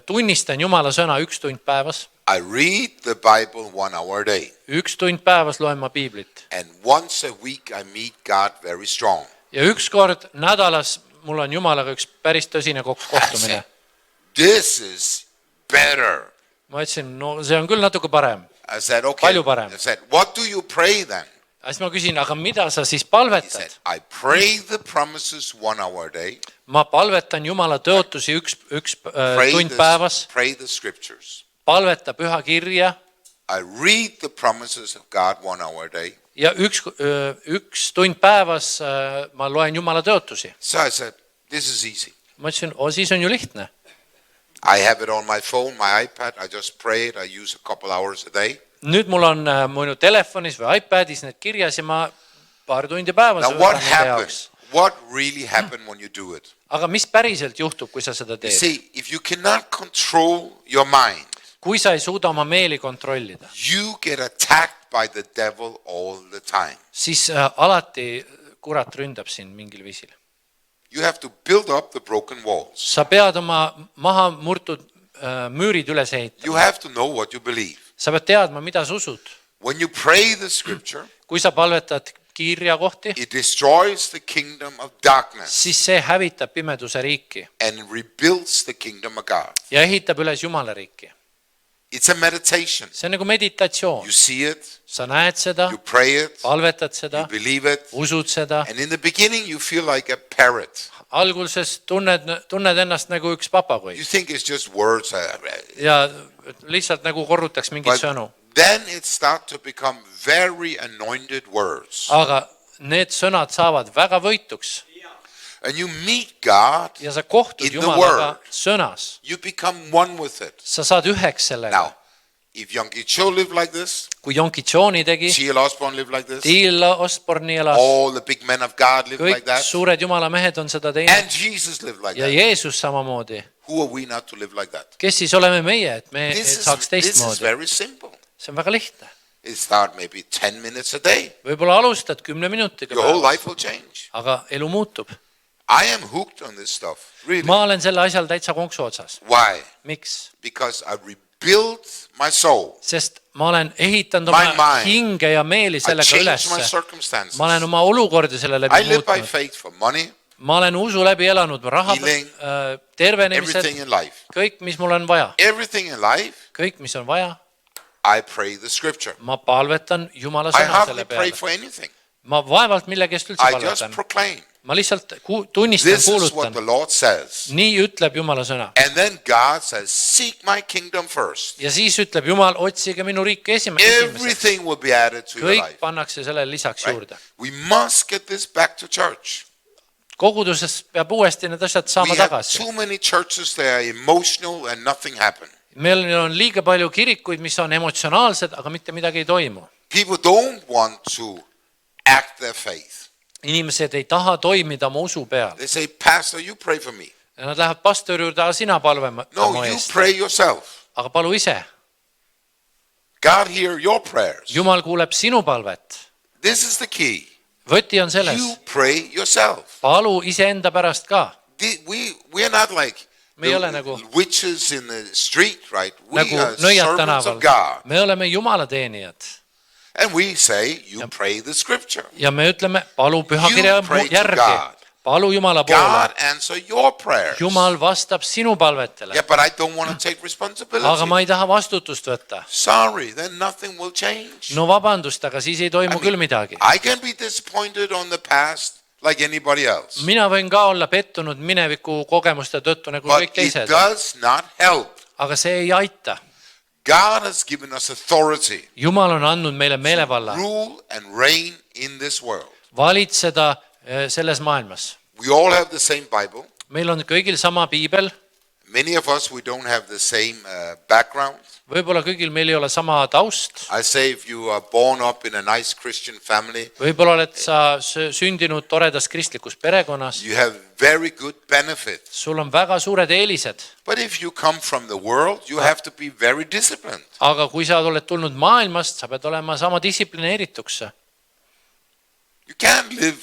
tunnistan Jumala sõna 1 tund päevas. I read the Bible 1 hour a day. 1 tund päevas loen ma piiblit. And once a week I meet God very strong. Ja 1 kord nädalas mul on Jumalaga üks päris tõsine kohtumine. This is better. Ma ütlesin, no see on küll natuke parem. I said, okay. Palju parem. I said, what do you pray then? Siis ma küsin, aga mida sa siis He palvetad? said, I pray the promises 1 hour a day. Ma palvetan Jumala tõotusi 1 tund päevas. Pray the scriptures. Palveta püha kirja. I read the promises of God 1 hour a day. Ja 1 tund päevas ma loen Jumala tõotusi. So I said, this is easy. Ma ütlesin, siis on ju lihtne. I have it on my phone, my iPad. I just pray it. I use a couple hours a day. Nüüd mul on minu telefonis või iPadis need kirjas ja ma paar tundi päevas. Now what happened? What really happened when you do it? Aga mis päriselt juhtub, kui sa seda You teed? see, if you cannot control your mind, Kui sa ei suuda oma meeli kontrollida, you get attacked by the devil all the time. siis alati kurat ründab sind mingil viisil. You have to build up the broken walls. Sa pead oma maha murtud müürid üles ehitama. You have to know what you believe. Sa pead teadma, mida sa usud. When you pray the scripture, Kui sa palvetad kirja kohti, it destroys the kingdom of darkness siis see hävitab pimeduse riiki and rebuilds the kingdom of God. ja ehitab üles Jumala riiki. It's a meditation. See on nagu meditatsioon. You see it, Sa näed seda, you pray it, palvetad you seda, believe it, usud seda. and in the beginning you feel like a parrot. Alguses tunned ennast nagu üks papagoi You think it's just words. ja lihtsalt nagu korrutaks mingeid But sõnu. then it starts to become very anointed words. Aga need sõnad saavad väga võituks And you meet God, ja sa kohtud In the Jumalaga word. sõnas. you become one with it. Sa saad üheks sellega. Now, if Yonggi Cho lived like this, Kui Yonggi Choni tegi, T.L. Osborne lived like this, Till Osborne'i elas, all the big men of God lived like kõik that, suured Jumala mehed on seda teinud and Jesus lived like ja that. Jeesus samamoodi. Who are we not to live like that? Kes siis oleme meie, et me This saaks is teistmoodi? very simple. See on väga lihtne. It starts maybe 10 minutes a day. Võib-olla alustad 10 minutiga Your whole päevas, life will change. aga elu muutub. I am hooked on this stuff. Really. Ma olen selle asjal täitsa konksu otsas. Why? Miks? Because I rebuilt my soul. Sest ma olen ehitanud My oma mind. hinge ja meeli I sellega changed my ülesse. circumstances. Ma olen oma olukordi selle läbi I live by muutnud. faith for money, Ma olen usu läbi elanud raha, Healing. tervenemised, everything in life. kõik, mis mul on vaja. Everything in life, Kõik, mis on vaja, I pray the scripture. ma palvetan Jumala I sõna hardly selle pray peale. for anything. Ma vaevalt millegi eest üldse I just palvetan. proclaim. Ma lihtsalt tunnistan, This is what kuulutan. the Lord says. Nii ütleb Jumala sõna. And then God says, seek my kingdom first. Ja siis ütleb Jumal, otsige minu riiki esimeseks. Everything will be added to your Kõik life. pannakse sellele lisaks Right? juurde. We must get this back to church. koguduses peab uuesti need asjad saama We have tagasi. too many churches that are emotional and nothing happened. Meil on liiga palju kirikuid, mis on emotsionaalsed, aga mitte midagi ei toimu. People don't want to act their faith. Inimesed ei taha toimida oma usu peal. They say, Pastor, you pray for me. Ja nad lähevad pastori juurde, aga sina palvema No, mu you eest. pray yourself. Aga palu ise. God hear your prayers. Jumal kuuleb sinu palvet. This is the key. Võti on selles. You pray yourself. Palu iseenda pärast ka. We are not like Me ei ole nagu, witches in the street, right? We nagu are nõiad servants tänaval. of God. Me oleme Jumala teenijad. And we say, you pray the scripture. Ja me ütleme, palu pühakirja You pray to järgi. God. Palu Jumala poole. God answer your prayers. Jumal vastab sinu palvetele. Yeah, but I don't want to take responsibility. Aga ma ei taha vastutust võtta. Sorry, then nothing will change. No vabandust, aga siis ei toimu küll midagi. I can be disappointed on the past like anybody else. Mina võin ka olla pettunud mineviku kogemuste tõttu nagu But kõik it teised. does not help. Aga see ei aita. God has given us authority Jumal on andnud meile to meelevalla rule and reign in this world. valitseda selles maailmas. We all have the same Bible. Meil on kõigil sama piibel. Many of us, we don't have the same background. Võib-olla kõigil meil ei ole sama taust. I say if you are born up in a nice Christian family, Võib-olla oled sa sündinud toredas kristlikus perekonnas. you have very good benefits. Sul on väga suured eelised. But if you come from the world, you have to be very disciplined. Aga kui sa oled tulnud maailmast, sa pead olema sama distsiplineerituks. You can't live,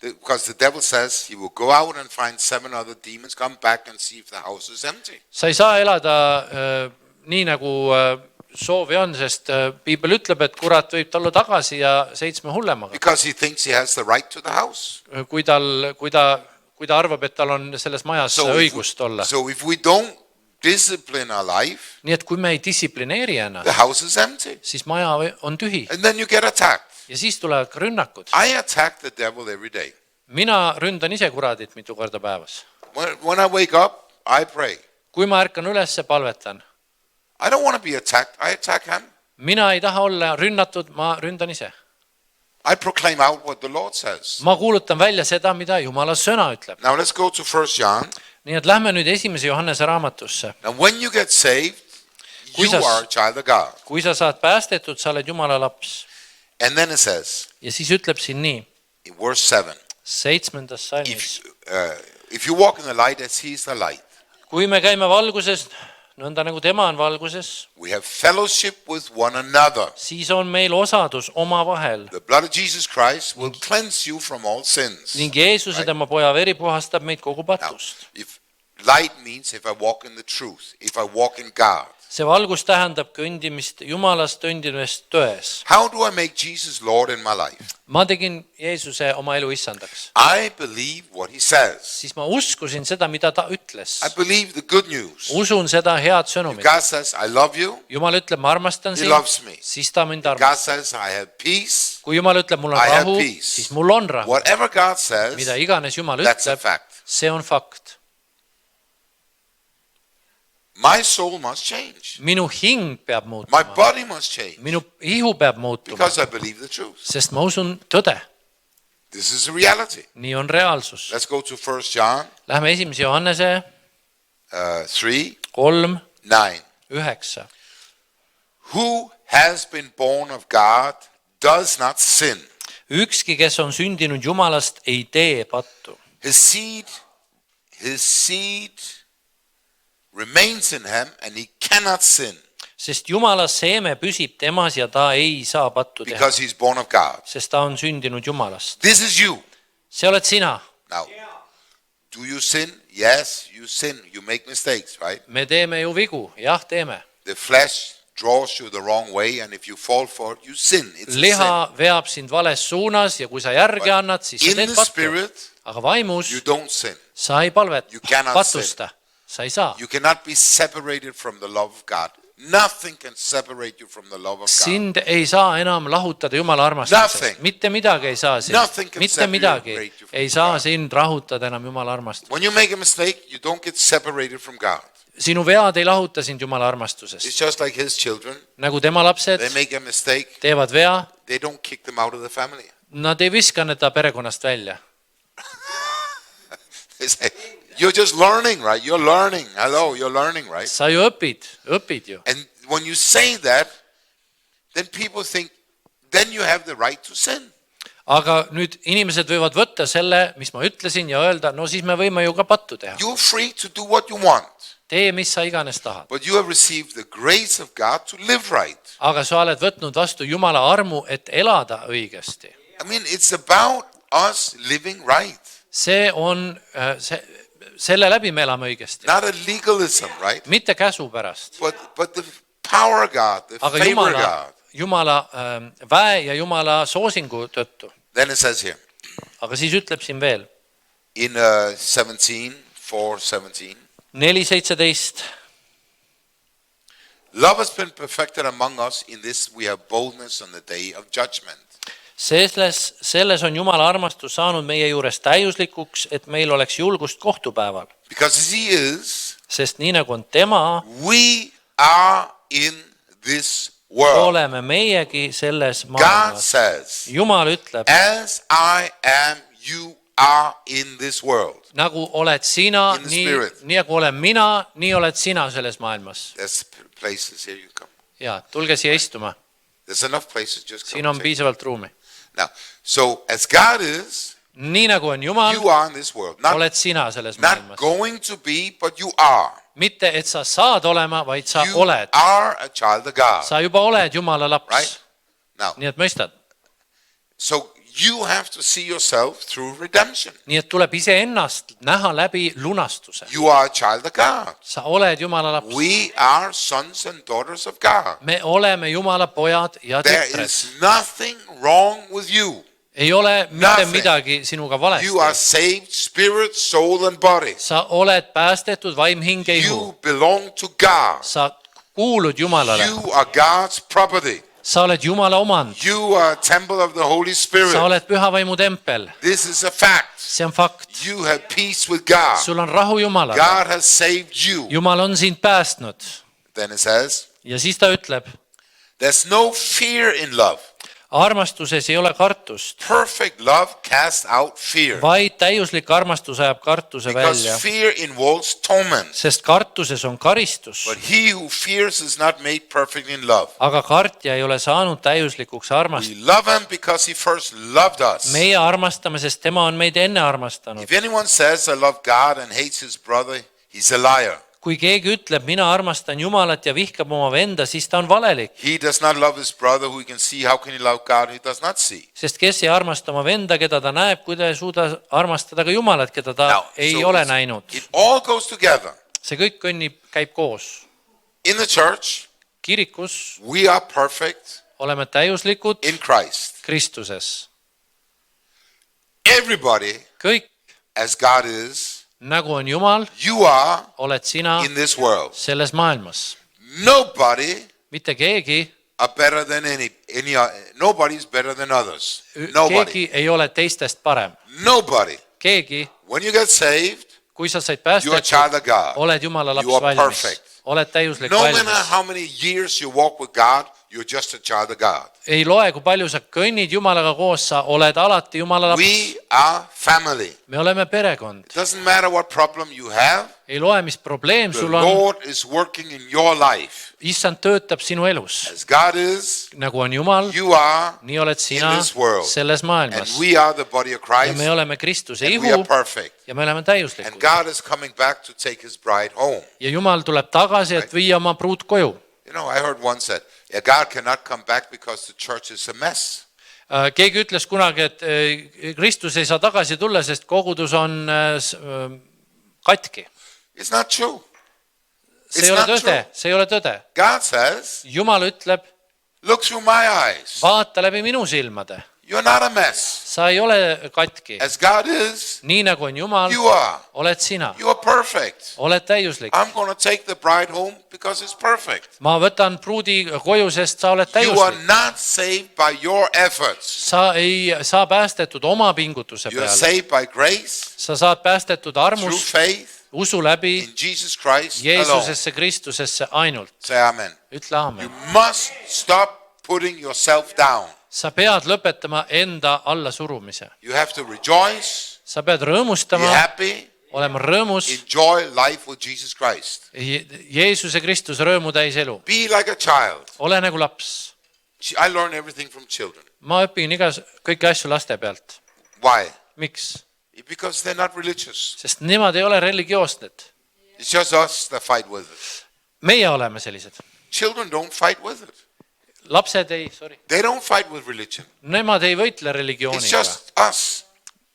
because the devil says he will go out and find 7 other demons, come back and see if the house is empty. Sa ei saa elada nii nagu soovi on, sest piibel ütleb, et kurat võib tulla tagasi ja 7 hullemaga. Because he thinks he has the right to the house. Kui ta arvab, et tal on selles majas õigust olla. So if we don't discipline our life, Nii et kui me ei distsiplineeri ennast, the house is empty. siis maja on tühi. And then you get attacked. Ja siis tulevad ka rünnakud. I attack the devil every day. Mina ründan ise kuradit mitu korda päevas. When I wake up, I pray. Kui ma ärkan üles, palvetan. I don't want to be attacked. I attack him. Mina ei taha olla rünnatud, ma ründan ise. I proclaim out what the Lord says. Ma kuulutan välja seda, mida Jumala sõna ütleb. Now let's go to 1 John. Nii et lähme nüüd 1. Johannese raamatusse. Now when you get saved, you Kuidas? are a child of God. Kui sa saad päästetud, sa oled Jumala laps. And then it says Ja siis ütleb siin nii, in verse 7, 7. salmis. if you walk in the light as he is the light, Kui me käime valguses, nõnda nagu tema on valguses, we have fellowship with one another. siis on meil osadus omavahel. The blood of Jesus Christ will cleanse you from all sins. Ning Jeesuse tema poja veri puhastab meid kogu Now, patust. if light means if I walk in the truth, if I walk in God, See valgus tähendab kõndimist Jumalast, kõndimist tões. how do I make Jesus Lord in my life? Ma tegin Jeesuse oma elu issandaks. I believe what he says. Siis ma uskusin seda, mida ta ütles. I believe the good news. Usun seda head If sõnumit. God says, I love you, Jumal ütleb, ma armastan he sind, loves me. siis ta mind God armastab. says, I have peace. Kui Jumal ütleb, mul on I have rahu, peace. siis mul on rahu. Whatever God says, Mida iganes Jumal that's a ütleb, fact. see on fakt. My soul must change. Minu hing peab My muutuma. body must change Minu ihu peab muutuma, because I believe the truth. sest ma usun tõde. This is a reality. Nii on reaalsus. Let's go to 1 John Lähme 1. Johannese 3, 3, 9. 9. Who has been born of God does not sin. Ükski, kes on sündinud Jumalast, ei tee pattu. His seed remains in him and he cannot sin Sest Jumala seeme püsib temas ja ta ei saa pattu teha. because he's born of God. Sest ta on sündinud Jumalast. This is you. See oled sina. Now, do you sin? Yes, you sin. You make mistakes, right? Me teeme ju vigu. Jah, teeme. The flesh draws you the wrong way and if you fall for it, you sin. It's a sin. Liha veab sind vales suunas ja kui sa järgi annad, siis sa In teed the pattu. spirit, Aga vaimus you don't sin. sa ei palvet, You cannot patusta. Sa ei saa. You cannot be separated from the love of God. Nothing can separate you from the love of God. Sind ei saa enam lahutada Jumala armastusest. Nothing. Mitte midagi ei saa sind. Nothing can Mitte midagi separate you from ei saa God. sind rahutada enam Jumala armastusest. When you make a mistake, you don't get separated from God. Sinu vead ei lahuta sind Jumala armastusest. It's just like his children. Nagu tema lapsed They make a mistake, teevad vea, they don't kick them out of the family. nad ei viska teda perekonnast välja. It's like, you're just learning, right? You're learning. Hello, you're learning, right? sa ju õpid ju. And when you say that, then people think, then you have the right to sin. Aga nüüd inimesed võivad võtta selle, mis ma ütlesin ja öelda, no siis me võime ju ka pattu teha. You're free to do what you want, Tee, mis sa iganes tahad. but you have received the grace of God to live right. Aga sa oled võtnud vastu Jumala armu, et elada õigesti. I mean, it's about us living right, See on, selle läbi me elame õigesti. not a legalism, right? Mitte käsu pärast, But the power of God, the aga favor of God. Jumala väe ja Jumala soosingu tõttu. Then it says here Aga siis ütleb siin veel, in 4:17, 4:17. love has been perfected among us. In this we have boldness on the day of judgment. Selles on Jumala armastus saanud meie juures täiuslikuks, et meil oleks julgust kohtupäeval. Because as He is, Sest nii nagu on tema, we are in this world. oleme meiegi selles God maailmas. says, Jumal ütleb, as I am, you are in this world. nagu oled sina, In the nii spirit. nagu olen mina, nii oled sina selles maailmas. There's places here you come. Ja, tulge siia istuma. There's enough places, just Siin come. on piisavalt ruumi. Now, so as God is, Nii nagu on Jumal, you are in this world. Not oled sina selles not maailmas. going to be, but you are. Mitte, et sa saad olema, vaid sa You oled. are a child of God, Sa juba oled Jumala laps. right? Now, Nii et mõistad. so you have to see yourself through redemption. Nii et tuleb iseennast näha läbi lunastuse. You are a child of God. Sa oled Jumala laps. We are sons and daughters of God. Me oleme Jumala pojad ja There tütred. is nothing wrong with you. Ei ole mitte Nothing. midagi sinuga You are valesti. saved, spirit, soul, and body. Sa oled päästetud vaim, hing ja ihu. You belong to God. Sa kuulud Jumalale. You are God's property. Sa oled Jumala omand. You are a temple of the Holy Sa Spirit. oled püha vaimu tempel. This is a fact. See on fakt. You have peace with God. Sul on rahu Jumalaga. God has saved you. Jumal on sind päästnud. Then it says, Ja siis ta ütleb, there's no fear in love. armastuses ei ole kartust, Perfect love casts out fear. vaid täiuslik armastus ajab kartuse Because välja. fear involves torment. Sest kartuses on karistus, But he who fears is not made perfect in love. aga kartja ei ole saanud täiuslikuks armastuseks. We love him because he first loved us. Meie armastame, sest tema on meid enne armastanud. If anyone says, I love God and hates his brother, he's a liar. Kui keegi ütleb, mina armastan Jumalat ja vihkab oma venda, siis ta on valelik. He does not love his brother who he can see. How can he love God who he does not see? Sest kes ei armasta oma venda, keda ta näeb, kui ta ei suuda armastada ka Jumalat, keda ta ei ole näinud. it all goes together. See kõik käib koos. In the church, Kirikus we are perfect oleme täiuslikud in Christ. Kristuses. Everybody, Kõik, as God is, nagu on Jumal, you are oled sina in this world. selles maailmas. Nobody Mitte keegi, are better than nobody is better than others. Nobody. keegi ei ole teistest parem. Nobody. Keegi, When you get saved, kui sa said you are a päästetud, child of God. oled Jumala laps You are valmis. perfect. Oled täiuslik No matter valmis. how many years you walk with God, you're just a child of God. Ei loe, kui palju sa kõnnid Jumalaga koos, sa oled alati Jumala laps. We are family. Me oleme perekond. It doesn't matter what problem you have. Ei loe, mis probleem The sul on. Lord is working in your life. Issand töötab sinu elus. As God is, Nagu on Jumal, you are, nii oled sina in this world. selles and maailmas. we are the body of Ja Christ, me oleme Kristuse and we are ihu perfect. ja me oleme And täiuslikud. God is coming back to take his bride home. Ja Jumal tuleb tagasi, et viia oma pruut koju. You know, I heard once that God cannot come back because the church is a mess. Keegi ütles kunagi, et Kristus ei saa tagasi tulla, sest kogudus on katki. It's not true. See It's ei ole not tõde, true. see ei ole tõde. God says, Jumal ütleb, look through my eyes. vaata läbi minu silmade. You're not a mess. Sa ei ole katki. As God is, Nii nagu on Jumal, you are. oled sina. You are perfect. Oled täiuslik. I'm going to take the bride home because it's perfect. Ma võtan pruudi koju, sest sa oled You are täiuslik. not saved by your efforts. Sa ei saa päästetud oma pingutuse You are peale. saved by grace, Sa saad päästetud through armust, faith usu läbi in Jesus Christ alone. Jeesusesse, Kristusesse ainult. Say amen. Ütle You aamen. must stop putting yourself down. Sa pead lõpetama enda allasurumise. You have to rejoice, Sa pead be rõõmustama, happy, olema rõõmus, Enjoy life with Jesus Christ. Jeesuse Kristus rõõmu täis elu. Be like a child. Ole nagu laps. I learn everything from children. Ma õpin kõiki asju laste pealt. Why? Miks? Because they're not religious. Sest nemad ei ole religioossed. It's just us that fight with it. Meie oleme sellised. Children don't fight with it. Lapsed ei, They don't fight with religion. nemad ei võitle It's religiooniga. just us.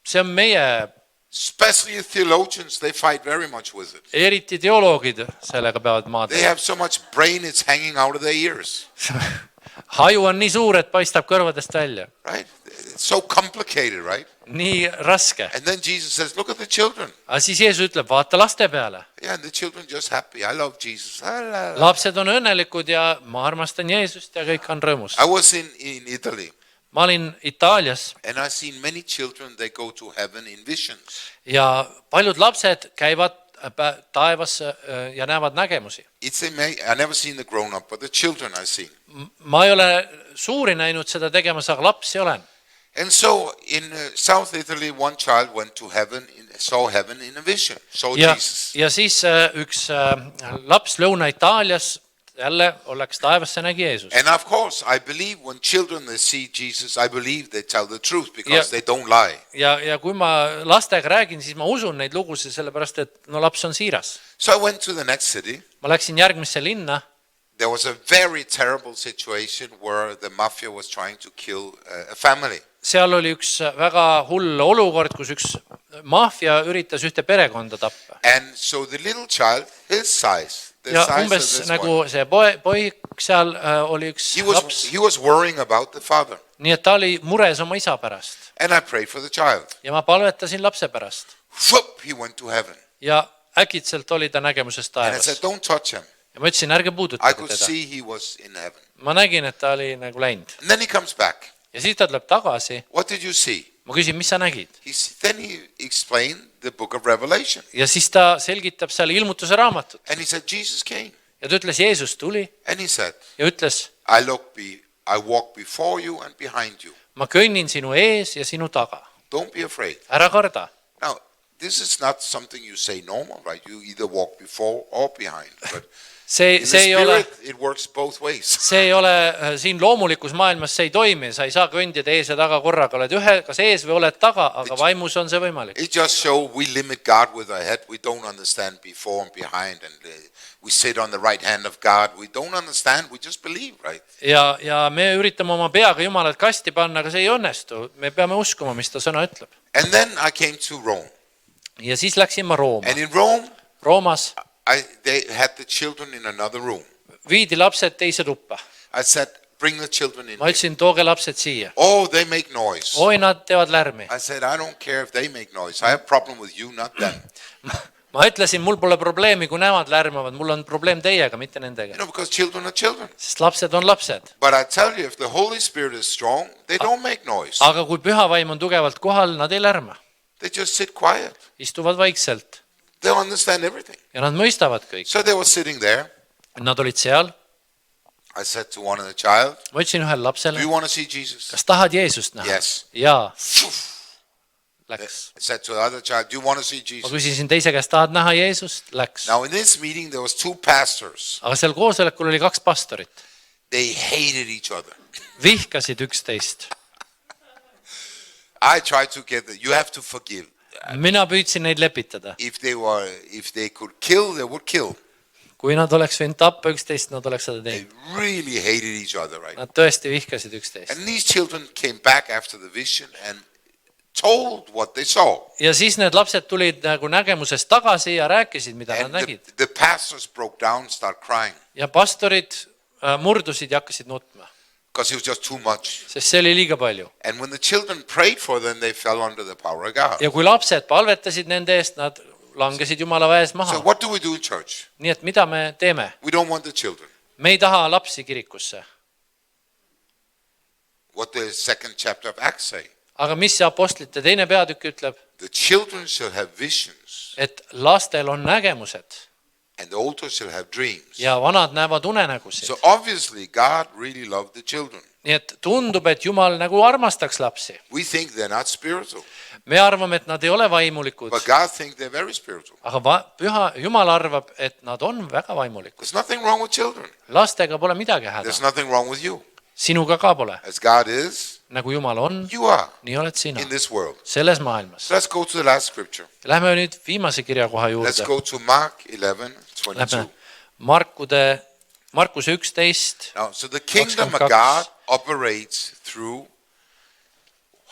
See on meie, Especially theologians, they fight very much with it. eriti teoloogid sellega peavad maad. They have so much brain, it's hanging out of their ears. Haju on nii suur, et paistab kõrvadest välja. Right? It's so complicated, right? Nii raske. And then Jesus says, look at the children. Aga siis Jeesus ütleb, vaata laste peale. Yeah, and the children just happy. I love Jesus. Lapsed on õnnelikud ja ma armastan Jeesust ja kõik on rõõmus. I was in Italy, Ma olin Itaalias and I seen many children, they go to heaven in visions. ja paljud lapsed käivad taevas ja näevad nägemusi. I never seen the grown up, but the children I seen. Ma ei ole suuri näinud seda tegemas, aga lapsi olen. And so in South Italy, one child went to heaven, saw heaven in a vision, saw Jesus. Ja siis üks laps Lõuna-Itaalias jälle oleks taevasse nägi Jeesus. And of course, I believe when children they see Jesus, I believe they tell the truth because they don't lie. Ja kui ma lastega räägin, siis ma usun neid lugusid, sellepärast et no laps on siiras. So I went to the next city. Ma läksin järgmisse linna. There was a very terrible situation where the mafia was trying to kill a family. Seal oli üks väga hull olukord, kus üks maffia üritas ühte perekonda tappa. And so the little child, his size, the Ja size umbes of this nagu one, see poik seal oli üks laps. he was worrying about the father. Nii et ta oli mures oma isa pärast. And I prayed for the child. Ja ma palvetasin lapse pärast. Whoop, he went to heaven. Ja äkitselt oli ta nägemusest And I taevas. said, don't touch him. Ja ma ütlesin, ärge I puudutage could teda. see he was in heaven. Ma nägin, et ta oli nagu läinud. And then he comes back. Ja siis ta tuleb tagasi. What did you see? Ma küsin, mis sa nägid? Then he explained the book of Revelation. Ja siis ta selgitab seal ilmutuse raamatut. And he said, Jesus came. Ja ta ütles, Jeesus tuli And he said, ja ütles, I walk before you and behind you. ma kõnnin sinu ees ja sinu taga. Don't be afraid. Ära karda. Now, this is not something you say normal, right? You either walk before or behind. But See in the ei ole, spirit, it works both ways. see ei ole siin loomulikus maailmas, see ei toimi. Sa ei saa kõndida ees ja taga korraga. Oled kas ees või oled taga, aga vaimus on see võimalik. It just shows we limit God with our head. We don't understand before and behind. And we sit on the right hand of God. We don't understand. We just believe, right? Ja me üritame oma peaga Jumalat kasti panna, aga see ei õnnestu. Me peame uskuma, mis ta sõna ütleb. And then I came to Rome. Ja siis läksin ma Rooma. And in Rome, Roomas they had the children in another room. viidi lapsed teise tuppa. I said, bring the children in. Ma ütlesin, tooge lapsed siia. Oh, they make noise. Oi, nad teevad lärmi. I said, I don't care if they make noise. I have a problem with you, not them. Ma ütlesin, mul pole probleemi, kui nemad lärmavad. Mul on probleem teiega, mitte nendega. Because children are children. Sest lapsed on lapsed. But I tell you, if the Holy Spirit is strong, they don't make noise. Aga kui püha vaim on tugevalt kohal, nad ei lärma. They just sit quiet. Istuvad vaikselt. They understand everything. Ja nad mõistavad kõik. So they were sitting there. Nad olid seal. I said to one of the child, Ma ütlesin ühele do lapsele, you want to see Jesus? kas tahad Jeesust näha? Yes. Jaa, I läks. said to the other child, do you want to see Ma Jesus? küsisin teise käest, tahad näha Jeesust? Läks. Now in this meeting, there was two pastors. Aga seal koosolekul oli 2 pastorit. They hated each other. Vihkasid üksteist. I tried to get you have to forgive. Mina püüdsin neid lepitada. If they could kill, they would kill. Kui nad oleks võinud tappa üksteist, nad oleks seda They teinud. really hated each other, right? Nad tõesti vihkasid üksteist. And these children came back after the vision and told what they saw. Ja siis need lapsed tulid nagu nägemusest tagasi ja rääkisid, mida nad And nägid. the pastors broke down, start crying Ja pastorid murdusid ja hakkasid nutma, because it was just too much. sest see oli liiga palju. And when the children prayed for them, they fell under the power of God. Ja kui lapsed palvetasid nende eest, nad langesid Jumala väes So maha. what do we do in church? Nii et mida me teeme? We don't want the children. Me ei taha lapsi kirikusse. What the second chapter of Acts say? Aga mis see apostlite teine peatükk ütleb? The children shall have visions Et lastel on nägemused and the older shall have dreams. ja vanad näevad unenägusid. So obviously God really loved the children. Nii et tundub, et Jumal nagu armastaks lapsi. We think they're not spiritual. me arvame, et nad ei ole vaimulikud, but God thinks they're very spiritual. aga Püha Jumal arvab, et nad on väga vaimulikud. There's nothing wrong with children. Lastega pole midagi häda. There's nothing wrong with you. Sinuga ka pole. As God is, Nagu Jumal on, you are nii oled sina in this world. selles maailmas. So let's go to the last scripture. Lähme nüüd viimase kirjakoha Let's juurde. go to Mark 11:22. Lähme Markuse 11. Now, so the kingdom of 22. God operates through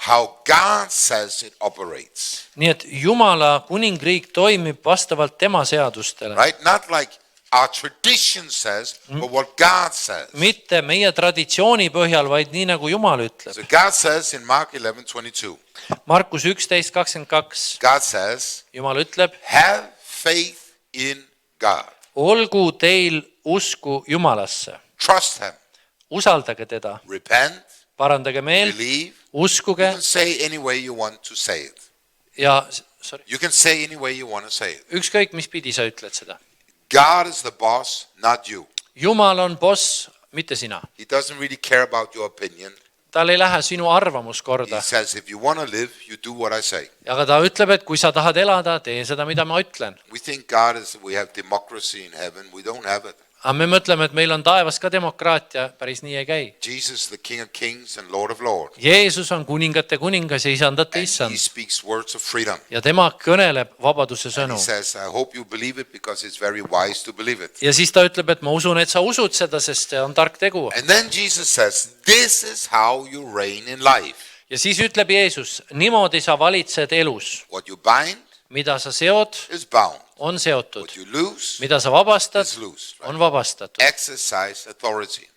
how God says it operates. Nii et Jumala kuningriik toimib vastavalt tema seadustele. Right? Not like our tradition says, but what God says. Mitte meie traditsiooni põhjal, vaid nii nagu Jumal ütleb. So God says in Mark 11:22, Markus 11:22. God says, Jumal ütleb, have faith in God. olgu teil usku Jumalasse. Trust Him. Usaldage teda. Repent, Parandage meelt, believe. You uskuge can say any way you want to say it. ja You can say any way you want to say it. ükskõik, mis pidi sa ütled seda. God is the boss, not you. Jumal on boss, mitte sina. He doesn't really care about your opinion. Tal ei lähe sinu arvamus He korda. says, if you want to live, you do what I say. Aga ta ütleb, et kui sa tahad elada, tee seda, mida ma ütlen. We think God is, we have democracy in heaven. We don't have it. Aga me mõtleme, et meil on taevas ka demokraatia, päris nii ei käi. Jesus is the King of Kings and Lord of Lords. Jeesus on kuningate kuningas ja isandate And issand. He speaks words of freedom. Ja tema kõneleb vabaduse And sõnu. He says, I hope you believe it because it's very wise to believe it. Ja siis ta ütleb, et ma usun, et sa usud seda, sest see on tark tegu. And then Jesus says, this is how you reign in life. Ja siis ütleb Jeesus, niimoodi sa valitsed elus. What you bind Mida sa seod, is bound. on seotud. What you lose Mida sa vabastad, is loose. Right? on vabastatud. Exercise authority.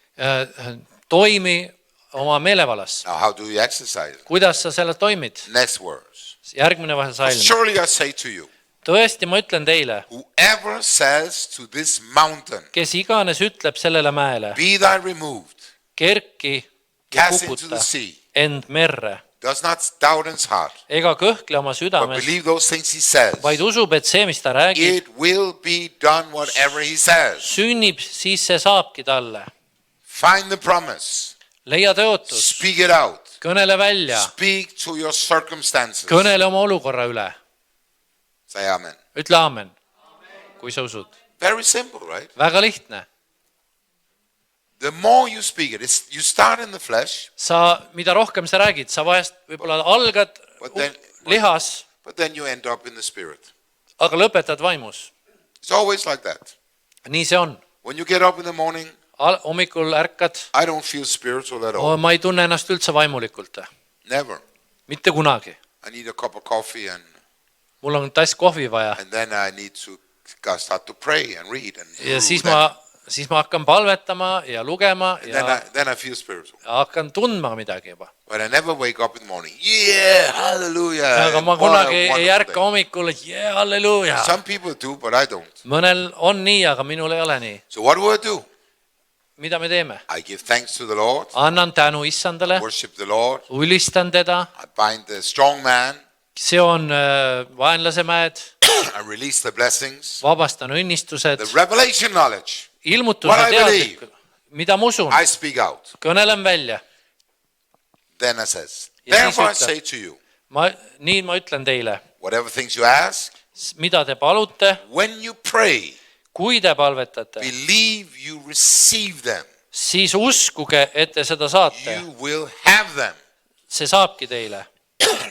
Toimi oma meelevalasse. Now, how do you exercise it? Kuidas sa selle toimid? Next words. Järgmine salm. Surely I say to you, Tõesti, ma ütlen teile, whoever says to this mountain, kes iganes ütleb sellele mäele, be thou removed, kerki ja cast into kukuta the sea, end merre, does not doubt in his heart, ega kõhkle oma but südames, believe those things he says, vaid usub, et see, mis ta räägib, it will be done whatever he says. sünnib, siis see saabki talle. Find the promise. Leia tõotus, Speak it out. kõnele välja, Speak to your circumstances. kõnele oma olukorra üle. Say amen. Ütle aamen, kui sa usud. Very simple, right? Väga lihtne. The more you speak it, you start in the flesh, Mida rohkem sa räägid, sa vahest võib-olla algad lihas, but then you end up in the spirit. aga lõpetad vaimus. It's always like that. Nii see on. When you get up in the morning, Hommikul ärkad, I don't feel spiritual at all. ma ei tunne ennast üldse vaimulikult. Never. Mitte kunagi. I need a cup of coffee Mul on tass kohvi vaja and then I need to start to pray and read. ja siis ma hakkan palvetama ja lugema Then I feel spiritual. ja hakkan tundma midagi juba. But I never wake up in the morning. Yeah, hallelujah. Aga ma What a kunagi ei wonderful ärka day. hommikul, et halleluuja. Some people do, but I don't. Mõnel on nii, aga minul ei ole nii. So what do I do? Mida me teeme? I give thanks to the Lord, Annan tänu issandale, worship the Lord. ülistan teda, I bind the strong man. seon vaenlase mäed, I release the blessings. vabastan õnnistused, The revelation knowledge. ilmutuse What I teadlik, mida ma usun, I speak out. kõnelen välja. Then I says, Ja siis therefore I ütleb. say to you, Nii ma ütlen teile, whatever things you ask, mida te palute, when you pray, kui te palvetate, believe you receive them. siis uskuge, et te seda saate. You will have them. See saabki teile.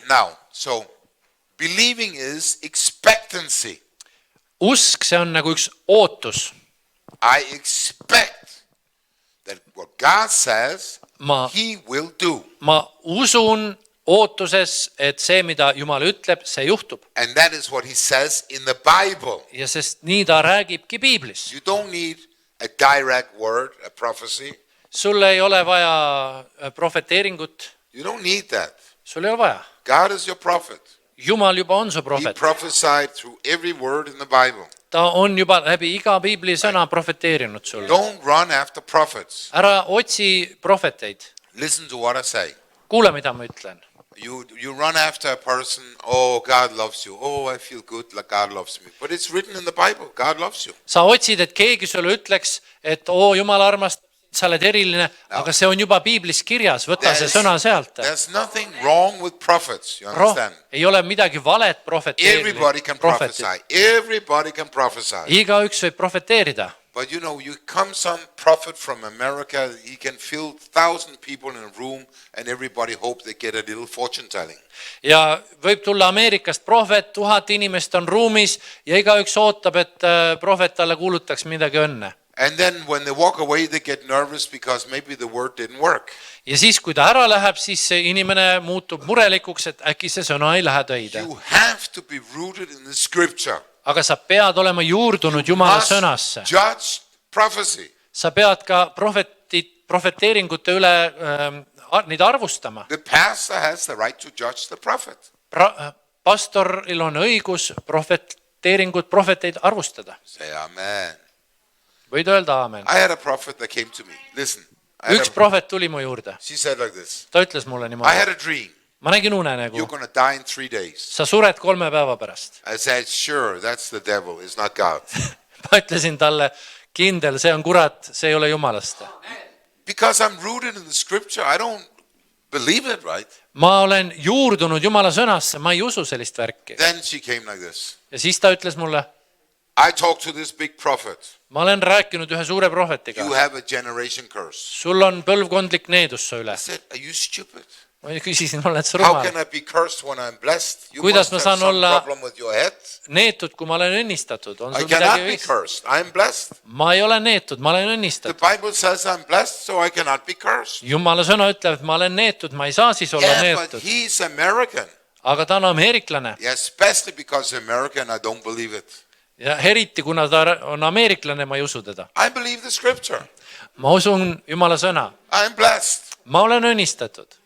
Now, so believing is expectancy. Usk, see on nagu üks ootus. I expect that what God says, Ma He will do. usun ootuses, et see, mida Jumal ütleb, see juhtub. And that is what He says in the Bible. Ja sest nii ta räägibki Piiblis. You don't need a direct word, a prophecy. Sul ei ole vaja profeteeringut. You don't need that. Sul ei ole vaja. God is your prophet. Jumal juba on su He profet. prophesied through every word in the Bible. Ta on juba läbi iga Piibli sõna profeteerinud sulle. Don't run after prophets. Ära otsi profeteid. Listen to what I say. Kuule, mida ma ütlen. You run after a person, oh, God loves you. Oh, I feel good, like God loves me. But it's written in the Bible, God loves you. Sa otsid, et keegi sulle ütleks, et Jumal armastab sind sa oled eriline, aga see on juba piiblis kirjas, võta see sõna sealt. There's nothing wrong with prophets, you understand? Ei ole midagi valet Everybody can prophesy. Everybody can prophesy. Igaüks võib profeteerida. But you know, you come some prophet from America, he can fill 1,000 people in a room and everybody hope they get a little fortune telling. Ja võib tulla Ameerikast prohvet, 1000 inimest on ruumis ja igaüks ootab, et prohvet talle kuulutaks midagi õnne. And then when they walk away, they get nervous because maybe the word didn't work. Ja siis, kui ta ära läheb, siis see inimene muutub murelikuks, et äkki see sõna ei lähe töide. You have to be rooted in the scripture. Aga sa pead olema juurdunud Jumala sõnasse. Judge prophecy. Sa pead ka profeteeringute üle neid arvustama. The pastor has the right to judge the prophet. Pastoril on õigus profeteid arvustada. Say amen. Võid öelda aamen. I had a prophet that came to me. Listen. Üks prohvet tuli mu juurde. She said like this. Ta ütles mulle I niimoodi. had a dream. Ma nägin unenägu. You're going to die in 3 days. Sa sured 3 päeva pärast. I said, sure, that's the devil, it's not God. Ma ütlesin talle, kindel, see on kurat, see ei ole Jumalast. Because I'm rooted in the scripture, I don't believe it, right? Ma olen juurdunud Jumala sõnasse, ma ei usu sellist värki. Then she came like this. Ja siis ta ütles mulle, I talked to this big prophet. ma olen rääkinud ühe suure prohvetiga. You have a generation curse. Sul on põlvkondlik needus su üle. I said, are you stupid? Ma küsisin, oled sa How rumal? can I be cursed when I'm blessed? You Kuidas must ma have saan some olla- problem with your head. Neetud, kui ma olen õnnistatud. On I sul cannot midagi be viis? cursed. I'm blessed. Ma ei ole neetud, ma olen The õnnistatud. Bible says I'm blessed, so I cannot be cursed. Jumala sõna ütleb, et ma olen neetud, ma ei saa siis olla Yeah, but neetud. he's American. Aga ta on ameeriklane. Yeah, especially because American, I don't believe it. Ja eriti, kuna ta on ameeriklane, ma ei usu teda. I believe the scripture. Ma usun Jumala sõna. I'm blessed. Ma olen õnnistatud.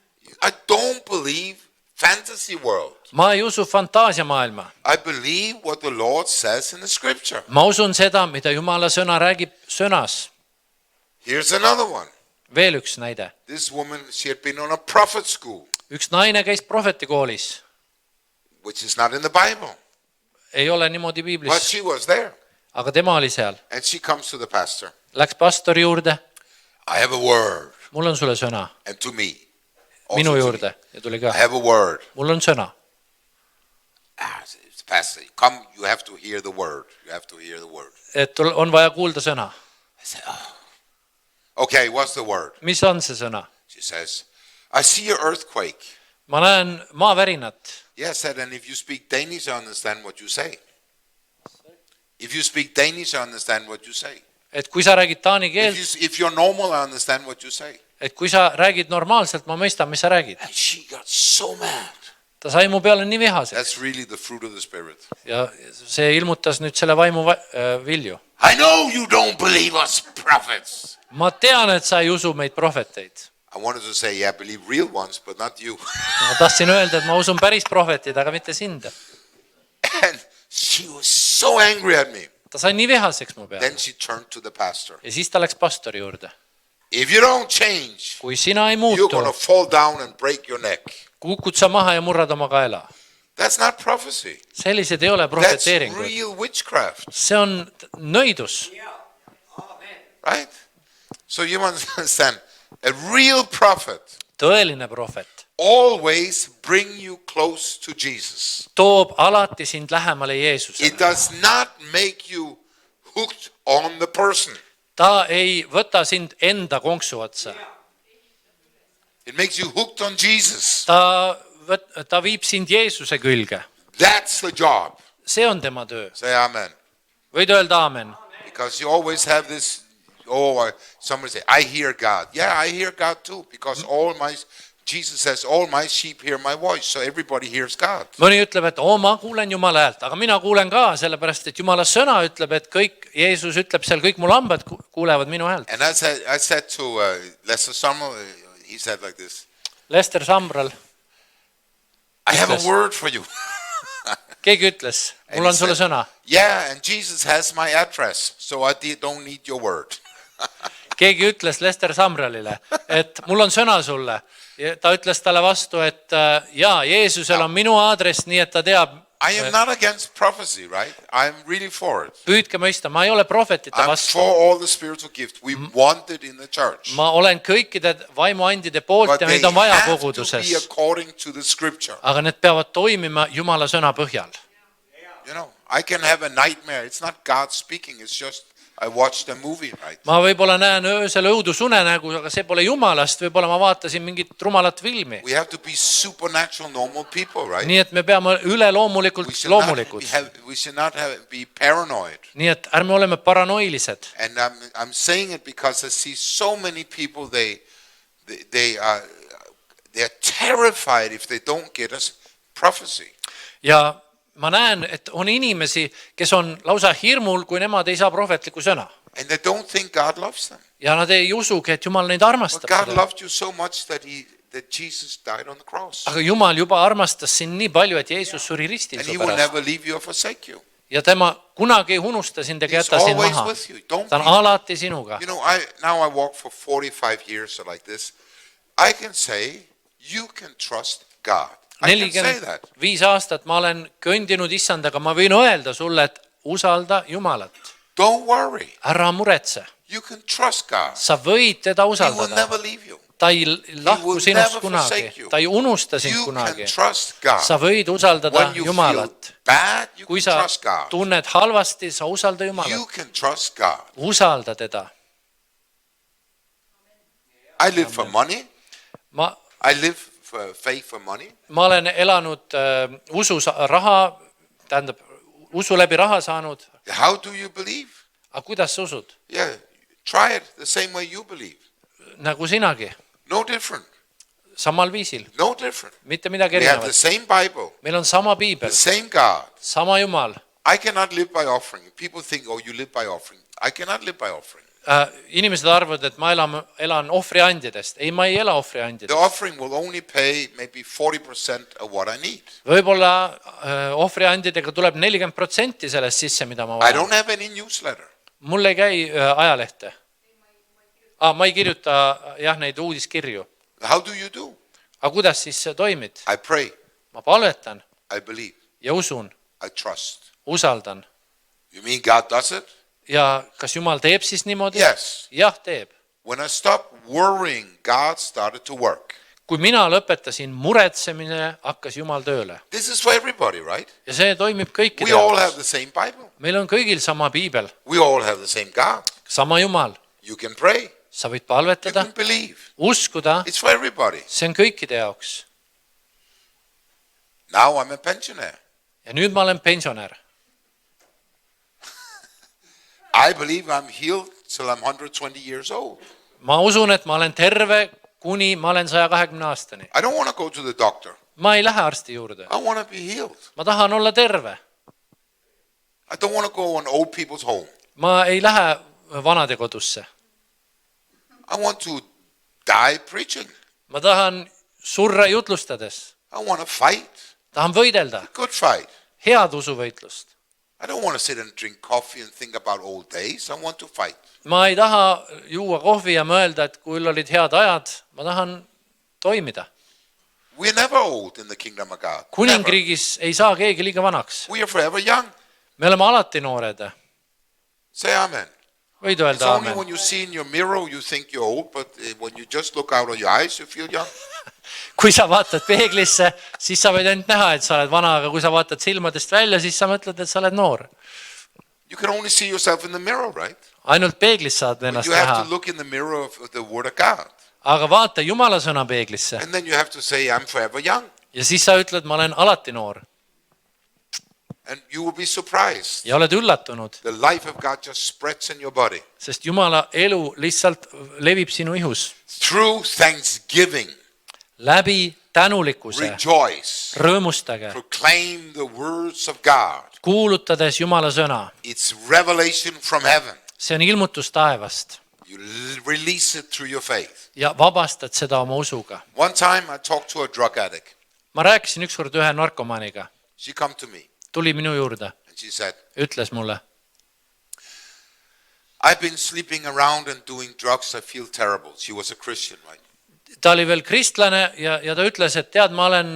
I don't believe fantasy world. Ma ei usu fantaasiamaailma. I believe what the Lord says in the scripture. Ma usun seda, mida Jumala sõna räägib sõnas. Here's another one. Veel üks näide. This woman, she had been on a prophet school, Üks naine käis prohvetikoolis. which is not in the Bible, Ei ole niimoodi but piiblis. she was there. Aga tema oli seal. And she comes to the pastor. Läks pastori juurde. I have a word. Mul on sulle sõna. And to me. Minu Also to juurde. me. Ja tuli I ka. have a word. Mul on sõna. Pastor, come, you have to hear the word. You have to hear the word. Et on vaja kuulda sõna. I said, oh. Okay, what's the word? Mis on see sõna? She says, I see an earthquake. Ma näen maavärinat. Yes, said, and if you speak Danish, I understand what you say. If you speak Danish, I understand what you say. Et kui sa räägid taani keelt, If you're normal, I understand what you say. et kui sa räägid normaalselt, ma mõistan, mis sa räägid. And she got so mad. Ta sai mu peale nii vihaseks. That's really the fruit of the Spirit. Ja see ilmutas nüüd selle vaimu vilju. I know you don't believe us prophets. Ma tean, et sa ei usu meid prohveteid. I wanted to say, yeah, I believe real ones, but not you. Ma tahtsin öelda, et ma usun päris prohvetid, aga mitte sind. And she was so angry at me. Ta sai nii vihaseks mu peale. Then she turned to the pastor. Ja siis ta läks pastori juurde. If you don't change, Kui sina ei you're muutu, going to fall down and break your neck. kukud sa maha ja murrad oma kaela. That's not prophecy. Sellised ei ole That's profeteeringud. real witchcraft, See on nõidus. right? So you understand, a real prophet Tõeline prohvet always bring you close to Jesus. toob alati sind lähemale It Jeesusele. does not make you hooked on the person. Ta ei võta sind enda konksu otsa. It makes you hooked on Jesus. Ta viib sind Jeesuse külge. That's the job. See on tema töö. Say amen. Võid öelda aamen. Because you always have this, somebody say, I hear God. Yeah, I hear God too. Because Jesus says, all my sheep hear my voice. So everybody hears God. Mõni ütleb, et ma kuulen Jumala häält, aga mina kuulen ka, sellepärast et Jumala sõna ütleb, et kõik, Jeesus ütleb seal, kõik mu lambad kuulevad minu häält. And I said to Lester Summer, he said like this, Lester Sambral, I have a Ütles. word for you. keegi ütles, mul on sulle sõna. Yeah, and Jesus has my address, so I don't need your word. Keegi ütles Lester Sambralile, et mul on sõna sulle. Ja ta ütles talle vastu, et jaa, Jeesusel on minu aadress, nii et ta teab, I am not against prophecy, right? I'm really for it. püüdke mõista, ma ei ole prohvetite I'm vastu. for all the spiritual gifts. We want it in the church. Ma olen kõikide vaimuandide poolt But ja they neid on vaja have to be koguduses. according to the scripture. Aga need peavad toimima Jumala sõna põhjal. You know, I can have a nightmare. It's not God speaking. It's just I watched a movie, right? Ma võib-olla näen öösel õudusunenägu, aga see pole Jumalast, võib-olla ma vaatasin mingit rumalat filmi. We have to be supernatural, normal people, right? Nii et me peame üleloomulikult loomulikud. We should not be paranoid. Nii et ärme oleme paranoilised. And I'm saying it because I see so many people. They are terrified if they don't get us prophecy. Ja ma näen, et on inimesi, kes on lausa hirmul, kui nemad ei saa prohvetlikku sõna. And they don't think God loves them. Ja nad ei usugi, et Jumal neid But armastab. God Seda. loved you so much that Jesus died on the cross. Aga Jumal juba armastas sind nii palju, et Jeesus suri ristil And su he will pärast. never leave you or forsake you. Ja tema kunagi ei unusta sind ega He's jäta sind always maha. with you. Don't Ta on be, alati sinuga. you know, now I walk for 45 years or like this. I can say you can trust God. I can say that. 45 aastat ma olen kõndinud issandaga, ma võin öelda sulle, et usalda Jumalat. Don't worry. Ära muretse. You can trust God. Sa võid teda He will usaldada. never leave you. Ta ei lahku will sinust never kunagi. forsake you. Ta ei unusta sind You kunagi. can trust God. Sa võid usaldada When you feel Jumalat. bad, you Kui can sa trust God. tunned halvasti, sa usalda You Jumalat. can trust God. Usalda teda. I live for money. Ma live for faith for money. Ma olen elanud usus raha, tähendab usu läbi raha saanud. How do you believe? Aga kuidas sa usud? Yeah, try it the same way you believe. Nagu sinagi. No different. Samal viisil. No different. Mitte midagi We have the erinevat. same Bible, Meil on sama piibel, the same God. sama Jumal. I cannot live by offering. People think, oh, you live by offering. I cannot live by offering. Inimesed arvavad, et ma elan ohvriandidest. Ei, ma ei ela The ohvriandidest. offering will only pay maybe 40% of what I need. Võib-olla ohvriandidega tuleb 40% sellest sisse, mida ma I vajan. don't have any newsletter. Mul ei käi ajalehte. Ma ei kirjuta jah neid uudiskirju. How do you do? Aga kuidas siis toimid? I pray. Ma palvetan I believe. ja usun, I trust. usaldan. You mean God does it? Ja kas Jumal teeb siis niimoodi? Yes. Jah, teeb. When I stopped worrying, God started to work. Kui mina lõpetasin muretsemine, hakkas Jumal tööle. This is for everybody, right? Ja see toimib kõikide We all have jaoks. the same Bible. Meil on kõigil sama piibel, We all have the same God. sama Jumal. You can pray. Sa võid You palvetada, can believe. uskuda, It's for everybody. see on kõikide jaoks. Now I'm a pensioner. Ja nüüd ma olen pensionär. I believe I'm healed till I'm 120 years old. Ma usun, et ma olen terve, kuni ma olen 120 aastani. I don't want to go to the doctor. Ma ei lähe arsti juurde. I want to be healed. Ma tahan olla terve. I don't want to go in old people's home. Ma ei lähe vanade kodusse. I want to die preaching. Ma tahan surra jutlustades. I want to fight. Tahan võidelda. Good fight. Head usuvõitlust. I don't want to sit and drink coffee and think about old days. I want to fight. Ma ei taha juua kohvi ja mõelda, et kui olid head ajad, ma tahan toimida. We're never old in the kingdom of God. Never. Kuningriigis ei saa keegi liiga vanaks. We are forever young. Me oleme alati noored. Say amen. Võid It's öelda only aamen. when you see in your mirror you think you're old, but when you just look out of your eyes you feel young. Kui sa vaatad peeglisse, siis sa võid ainult näha, et sa oled vana, aga kui sa vaatad silmadest välja, siis sa mõtled, et sa oled noor. You can only see yourself in the mirror, right? Ainult peeglis saad But ennast you have näha. to look in the mirror of the Word of God. Aga vaata Jumala sõna peeglisse And then you have to say, I'm forever young. ja siis sa ütled, ma olen alati noor. And you will be surprised. Ja oled üllatunud, The life of God just spreads in your body. sest Jumala elu lihtsalt levib sinu ihus. Through thanksgiving, Läbi tänulikkuse, rejoice, rõõmustage, proclaim the words of God. kuulutades Jumala sõna. It's revelation from heaven. See on ilmutus taevast You release it through your faith. ja vabastad seda oma usuga. One time I talked to a drug addict. Ma rääkisin ükskord ühe narkomaaniga. She come to me Tuli minu juurde, and she said, ütles mulle, I've been sleeping around and doing drugs. I feel terrible. She was a Christian, right? ta oli veel kristlane ja ta ütles, et tead, ma olen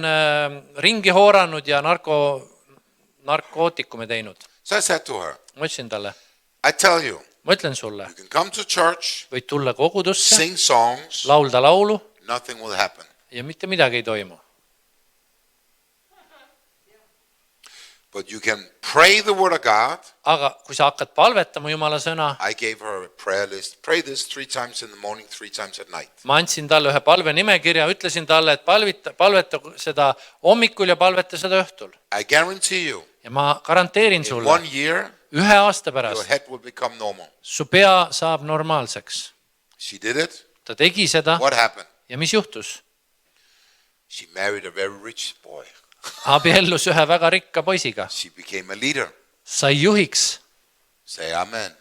ringi hooranud ja narkootikume teinud. So I said to her, Ma ütlesin talle, I tell you, ma ütlen sulle, you can come to church, võid tulla kogudusse, sing songs, laulda laulu nothing will happen. ja mitte midagi ei toimu. But you can pray the word of God. Aga kui sa hakkad palvetama Jumala sõna, I gave her a prayer list. Pray this 3 times in the morning, 3 times at night. ma andsin talle ühe palvenimekirja, ütlesin talle, et palveta seda hommikul ja palveta seda õhtul. I guarantee you, Ja ma garanteerin in sulle, 1 year, 1 aasta your pärast head will become normal. su pea saab normaalseks. She did it. Ta tegi seda What happened? ja mis juhtus? She married a very rich boy. Abiellus ühe väga rikka poisiga. She became a leader. Sai juhiks. Say amen.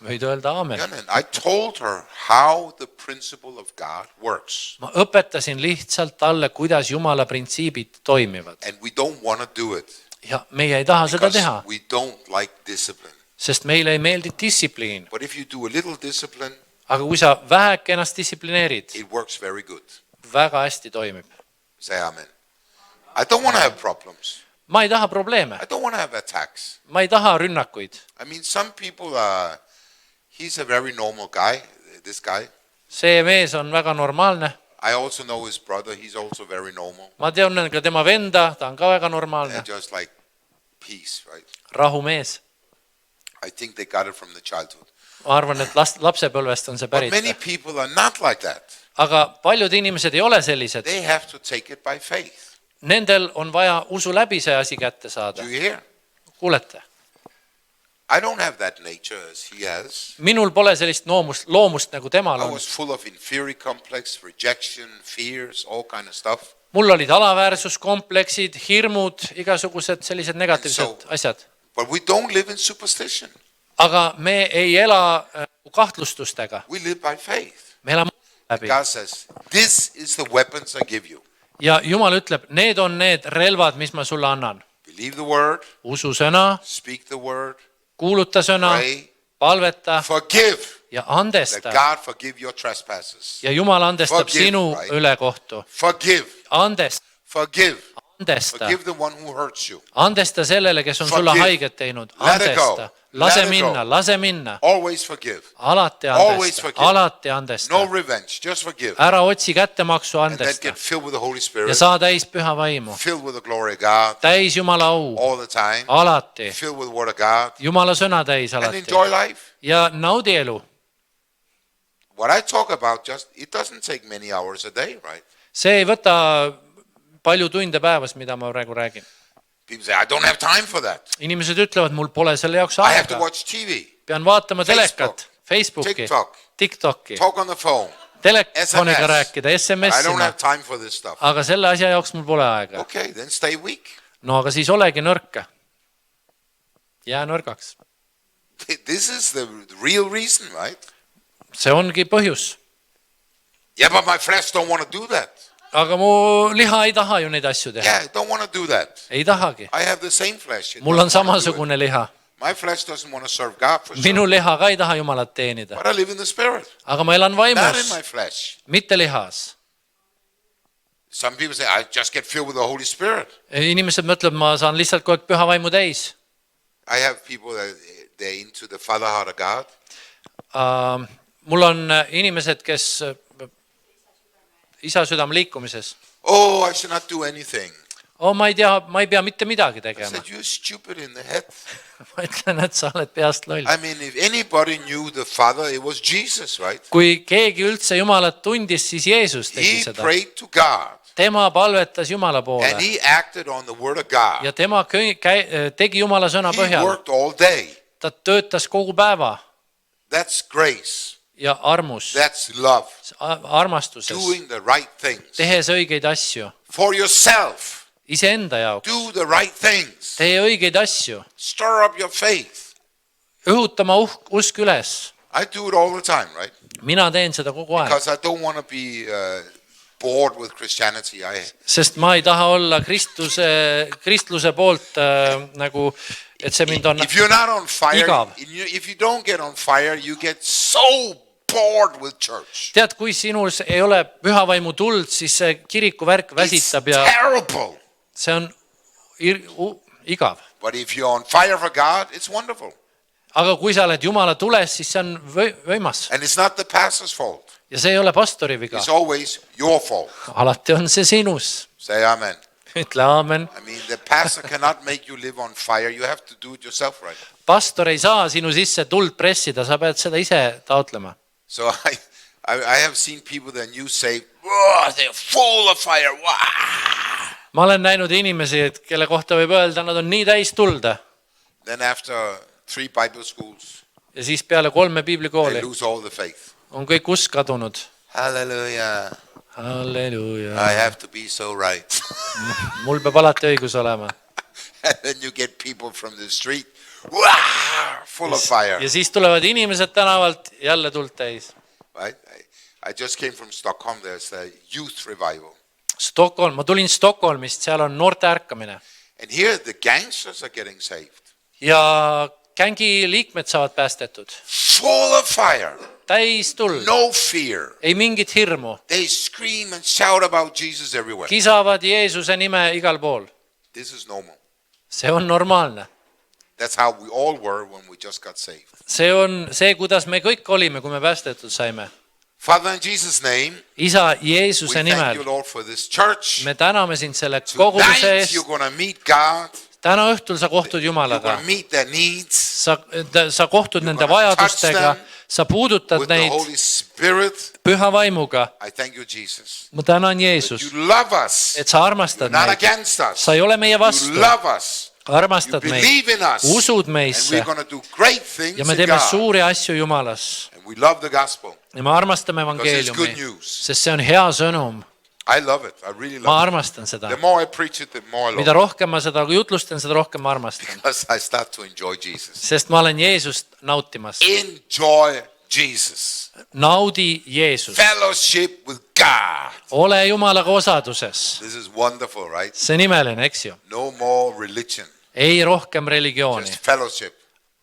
Võid öelda aamen. Amen. I told her how the principle of God works. Ma õpetasin lihtsalt talle, kuidas Jumala printsiibid toimivad. And we don't want to do it Ja meie ei taha seda teha, because we don't like discipline. sest meile ei meeldi distsipliin. But if you do a little discipline, Aga kui sa väheke ennast distsiplineerid, it works very good. väga hästi toimib. Say amen. I don't want to have problems. Ma ei taha probleeme. I don't want to have attacks. Ma ei taha rünnakuid. I mean, some people, he's a very normal guy, this guy. See mees on väga normaalne. I also know his brother, he's also very normal. Ma tean ka tema venda, ta on ka väga normaalne. And just like peace, right? Rahumees. I think they got it from the childhood. Ma arvan, et lapsepõlvest on see But pärit. many people are not like that. Aga paljud inimesed ei ole sellised. They have to take it by faith. Nendel on vaja usu läbi see asi kätte saada. Do you hear? Kuulete? I don't have that nature as he has. Minul pole sellist loomust nagu temal I on. was full of inferiority complex, rejection, fears, all kind of stuff. Mul olid alaväärsuskompleksid, hirmud, igasugused sellised negatiivsed asjad. But we don't live in superstition. Aga me ei ela kahtlustustega. We live by faith. Me elame läbi. God says, this is the weapons I give you. Ja Jumal ütleb, need on need relvad, mis ma sulle annan. Believe the word, Usu sõna, speak the word, kuuluta sõna, pray, palveta forgive. ja Let andesta. God forgive your trespasses. Ja Jumal andestab Forgive, sinu right? ülekohtu. Forgive. Andesta, Forgive. andesta. Forgive the one who hurts you. Andesta sellele, kes on sulle Forgive. haiget teinud. Let it go. Andesta. Lase Let it minna, go. lase minna. Always forgive. Alati Always andesta, forgive. alati andesta. No revenge. Just forgive. Ära otsi kättemaksu, And then andesta. get filled with the Holy Ja Spirit. saa täis püha vaimu. Filled with the glory of God Täis Jumala au. all the time. Alati. Filled with the word of God. Jumala sõna täis And alati. enjoy life. Ja naudi elu. What I talk about, just it doesn't take many hours a day, right? See ei võta palju tunde päevas, mida ma praegu räägin. People say, I don't have time for that. Inimesed ütlevad, mul pole selle jaoks I have to aega. watch TV, Pean vaatama Facebook, telekat, Facebooki, TikTok, TikToki, talk on the phone. telefoniga SMS. rääkida, I don't SMS-ima. have time for this stuff. Aga selle asja jaoks mul pole aega. Okay, then stay weak. No aga siis olegi nõrk. Jää nõrgaks. This is the real reason, right? See ongi põhjus. Yeah, but my flesh don't want to do that. Aga mu liha ei taha ju neid asju teha. Yeah, I don't want to do that. Ei tahagi. I have the same flesh. It Mul on doesn't wanna do it. samasugune liha. My flesh doesn't want to serve God for Minu sure. liha ka ei taha Jumalat teenida. But I live in the spirit, Aga ma elan not in vaimus, my flesh. mitte lihas. Some people say, I just get filled with the Holy Spirit. Inimesed mõtlevad, ma saan lihtsalt kogu aeg püha vaimu täis. I have people that they're into the father heart of God. Mul on inimesed, kes isa südame liikumises. Oh, I should not do anything. Ma ei tea, ma ei pea mitte midagi I tegema. said, you're stupid in the head. Ma ütlen, et sa oled peast loll. I mean, if anybody knew the Father, it was Jesus, right? Kui keegi üldse Jumalat tundis, siis Jeesus tegi He seda. prayed to God Tema palvetas Jumala and poole he acted on the word of God. ja tema tegi Jumala sõna He põhjal. worked all day. Ta töötas kogu päeva That's grace. ja armus, That's love. armastuses, Doing the right things. tehes õigeid asju. For yourself. Iseenda jaoks. Do the right things. Tee õigeid asju. Stir up your faith. Õhutama usk üles. I do it all the time, right? Mina teen seda kogu aeg. Because I don't want to be bored with Christianity. Sest ma ei taha olla kristluse poolt nagu, et see mind on If you're not on fire, igav. if you don't get on fire, you get so bored with church. Tead, kui sinul ei ole pühavaimu tuld, siis see kiriku värk It's väsitab ja terrible. see on igav. But if you're on fire for God, it's wonderful. Aga kui sa oled Jumala tules, siis see on võimas. And it's not the pastor's fault. Ja see ei ole pastori viga. It's always your fault. Alati on see sinus. Say amen. Ütle aamen. I mean, the pastor cannot make you live on fire. You have to do it yourself, right? Pastor ei saa sinu sisse tuld pressida, sa pead seda ise taotlema. So I have seen people that you say, oh, they're full of fire. Wow. Ma olen näinud inimesi, kelle kohta võib öelda, nad on nii täis tulda. Then after 3 Bible schools, Ja siis peale 3 they piiblikooli lose all the faith. on kõik usk kadunud. Hallelujah. Halleluuja. I have to be so right. Mul peab alati õigus olema. And then you get people from the street, wow, full of fire. Ja siis tulevad inimesed tänavalt jälle tuld täis. Right? I just came from Stockholm. There's a youth revival. Ma tulin Stockholmist, seal on noorte ärkamine. And here the gangsters are getting saved. Ja gängi liikmed saavad päästetud. Full of fire. Täis tuld. No fear. Ei mingit hirmu. They scream and shout about Jesus everywhere. Kisavad Jeesuse nime igal pool. This is normal. See on normaalne. That's how we all were when we just got saved. See on see, kuidas me kõik olime, kui me päästetud saime. Father, in Jesus' name, Isa we Jeesuse thank you, nimel. Lord, for this church. Me täname sind selle koguduse Tonight, eest. you're going to meet God. Täna õhtul sa kohtud You're Jumalaga. going to meet their needs Sa kohtud nende gonna touch vajadustega. them Sa puudutad with the neid Holy Spirit. püha vaimuga. I thank you, Jesus. Ma tänan Jeesus, You love us. et sa armastad You're not meid. against us. Sa ei ole meie You vastu. love us. You Armastad meid. believe in us. Usud And meisse. we're going to do great things Ja me in teeme God. suuri asju Jumalas. And we love the gospel. Ja me armastame Because it's good evangeeliumi. news. Sest see on hea sõnum. I love it. I really Ma love armastan it. seda. The more I preach it, the more I love Mida it. rohkem ma seda jutlustan, seda rohkem ma armastan. Because I start to enjoy Jesus. Sest ma olen Jeesust nautimas. Enjoy Jesus. Naudi Jeesus. Fellowship with God. Ole Jumalaga osaduses. This is wonderful, right? See nimeline, eks ju? No more religion. Ei rohkem religiooni. Just fellowship.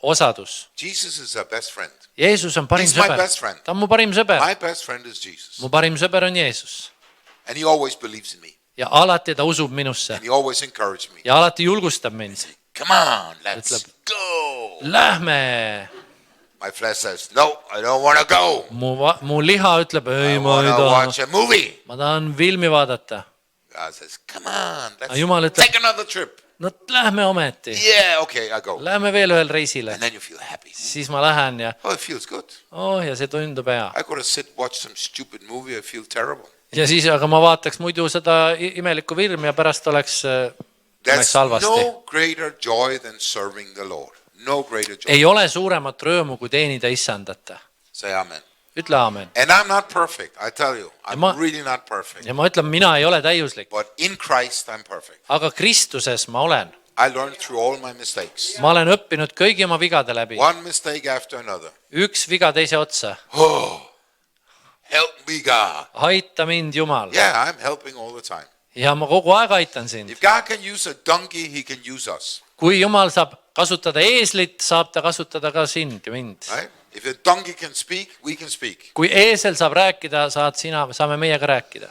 Osadus. Jesus is our best friend. Jeesus on parim He's my sõber. best friend. Ta on mu parim sõber. My best friend is Jesus. Mu parim sõber on Jeesus. And he always believes in me. Ja alati ta usub minusse. And he always encouraged me. Ja alati julgustab mind. Come on, let's Ütleb, go. Lähme! My flesh says, no, I don't want to go. Mu liha ütleb, ei I ma want ei to taha. watch a movie. Ma tahan filmi vaadata. God says, come on, Aga Jumal let's ütleb, take another trip. no lähme ometi. Yeah, okay, I go. Lähme veel ühel reisile. And then you feel happy. Siis ma lähen ja Oh, it feels good. ja see tundub hea. I could have sit, watch some stupid movie. I feel terrible. Ja siis, aga ma vaataks muidu seda imelikku filmi ja pärast oleks There's halvasti. no greater joy than serving the Lord. No greater joy. Ei ole suuremat rõõmu, kui teenida issandata. Say amen. Ütle aamen. And I'm not perfect, I tell you. I'm ma- really not perfect. Ja ma ütlen, mina ei ole täiuslik. But in Christ, I'm perfect. Aga Kristuses ma olen. I learned through all my mistakes. Ma olen õppinud kõigi oma vigade läbi. One mistake after another. Üks viga teise otsa. Oh, help me, God. Aita mind, Jumal. Yeah, I'm helping all the time. Ja ma kogu aeg aitan sind. If God can use a donkey, he can use us. Kui Jumal saab kasutada eeslit, saab ta kasutada ka sind ja mind. Right? If a donkey can speak, we can speak. Kui eesel saab rääkida, saame meiega rääkida.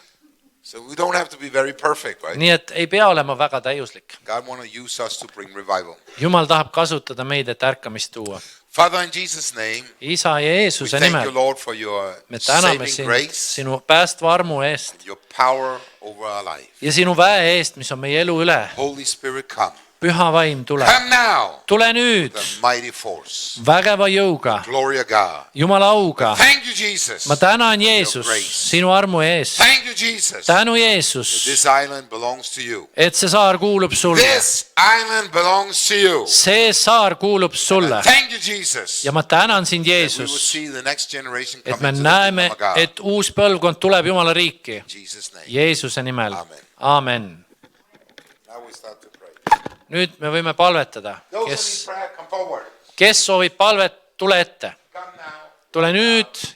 So we don't have to be very perfect, right? Nii et ei pea olema väga täiuslik. God wants to use us to bring revival. Jumal tahab kasutada meid, et ärkamist tuua. Father, in Jesus' name, Isa ja we Jeesuse thank you, nimel Lord, for your me täname saving sind grace, sinu päästva armu eest your power over our life. ja sinu väe eest, mis on meie elu üle. Holy Spirit, come. Püha vaim, tule. Come now, Tule nüüd the mighty force. vägeva jõuga, Glory of God. Jumala auga. Thank you, Jesus. Ma tänan Jeesus sinu armu eest. Thank you, Jesus. Tänu Jeesus, This island belongs to you. et see saar kuulub sulle. This island belongs to you. See saar kuulub sulle. Thank you, Jesus. Ja ma tänan sind, We will Jeesus, see the next generation et come me into the näeme, kingdom of God. et uus põlvkond tuleb Jumala riiki. In Jesus' name. Jeesuse nimel. Amen. Aamen. Now we start to pray. Nüüd me võime palvetada. Those who need prayer, come forward. Kes soovib palvet, tule ette. Come now. Tule nüüd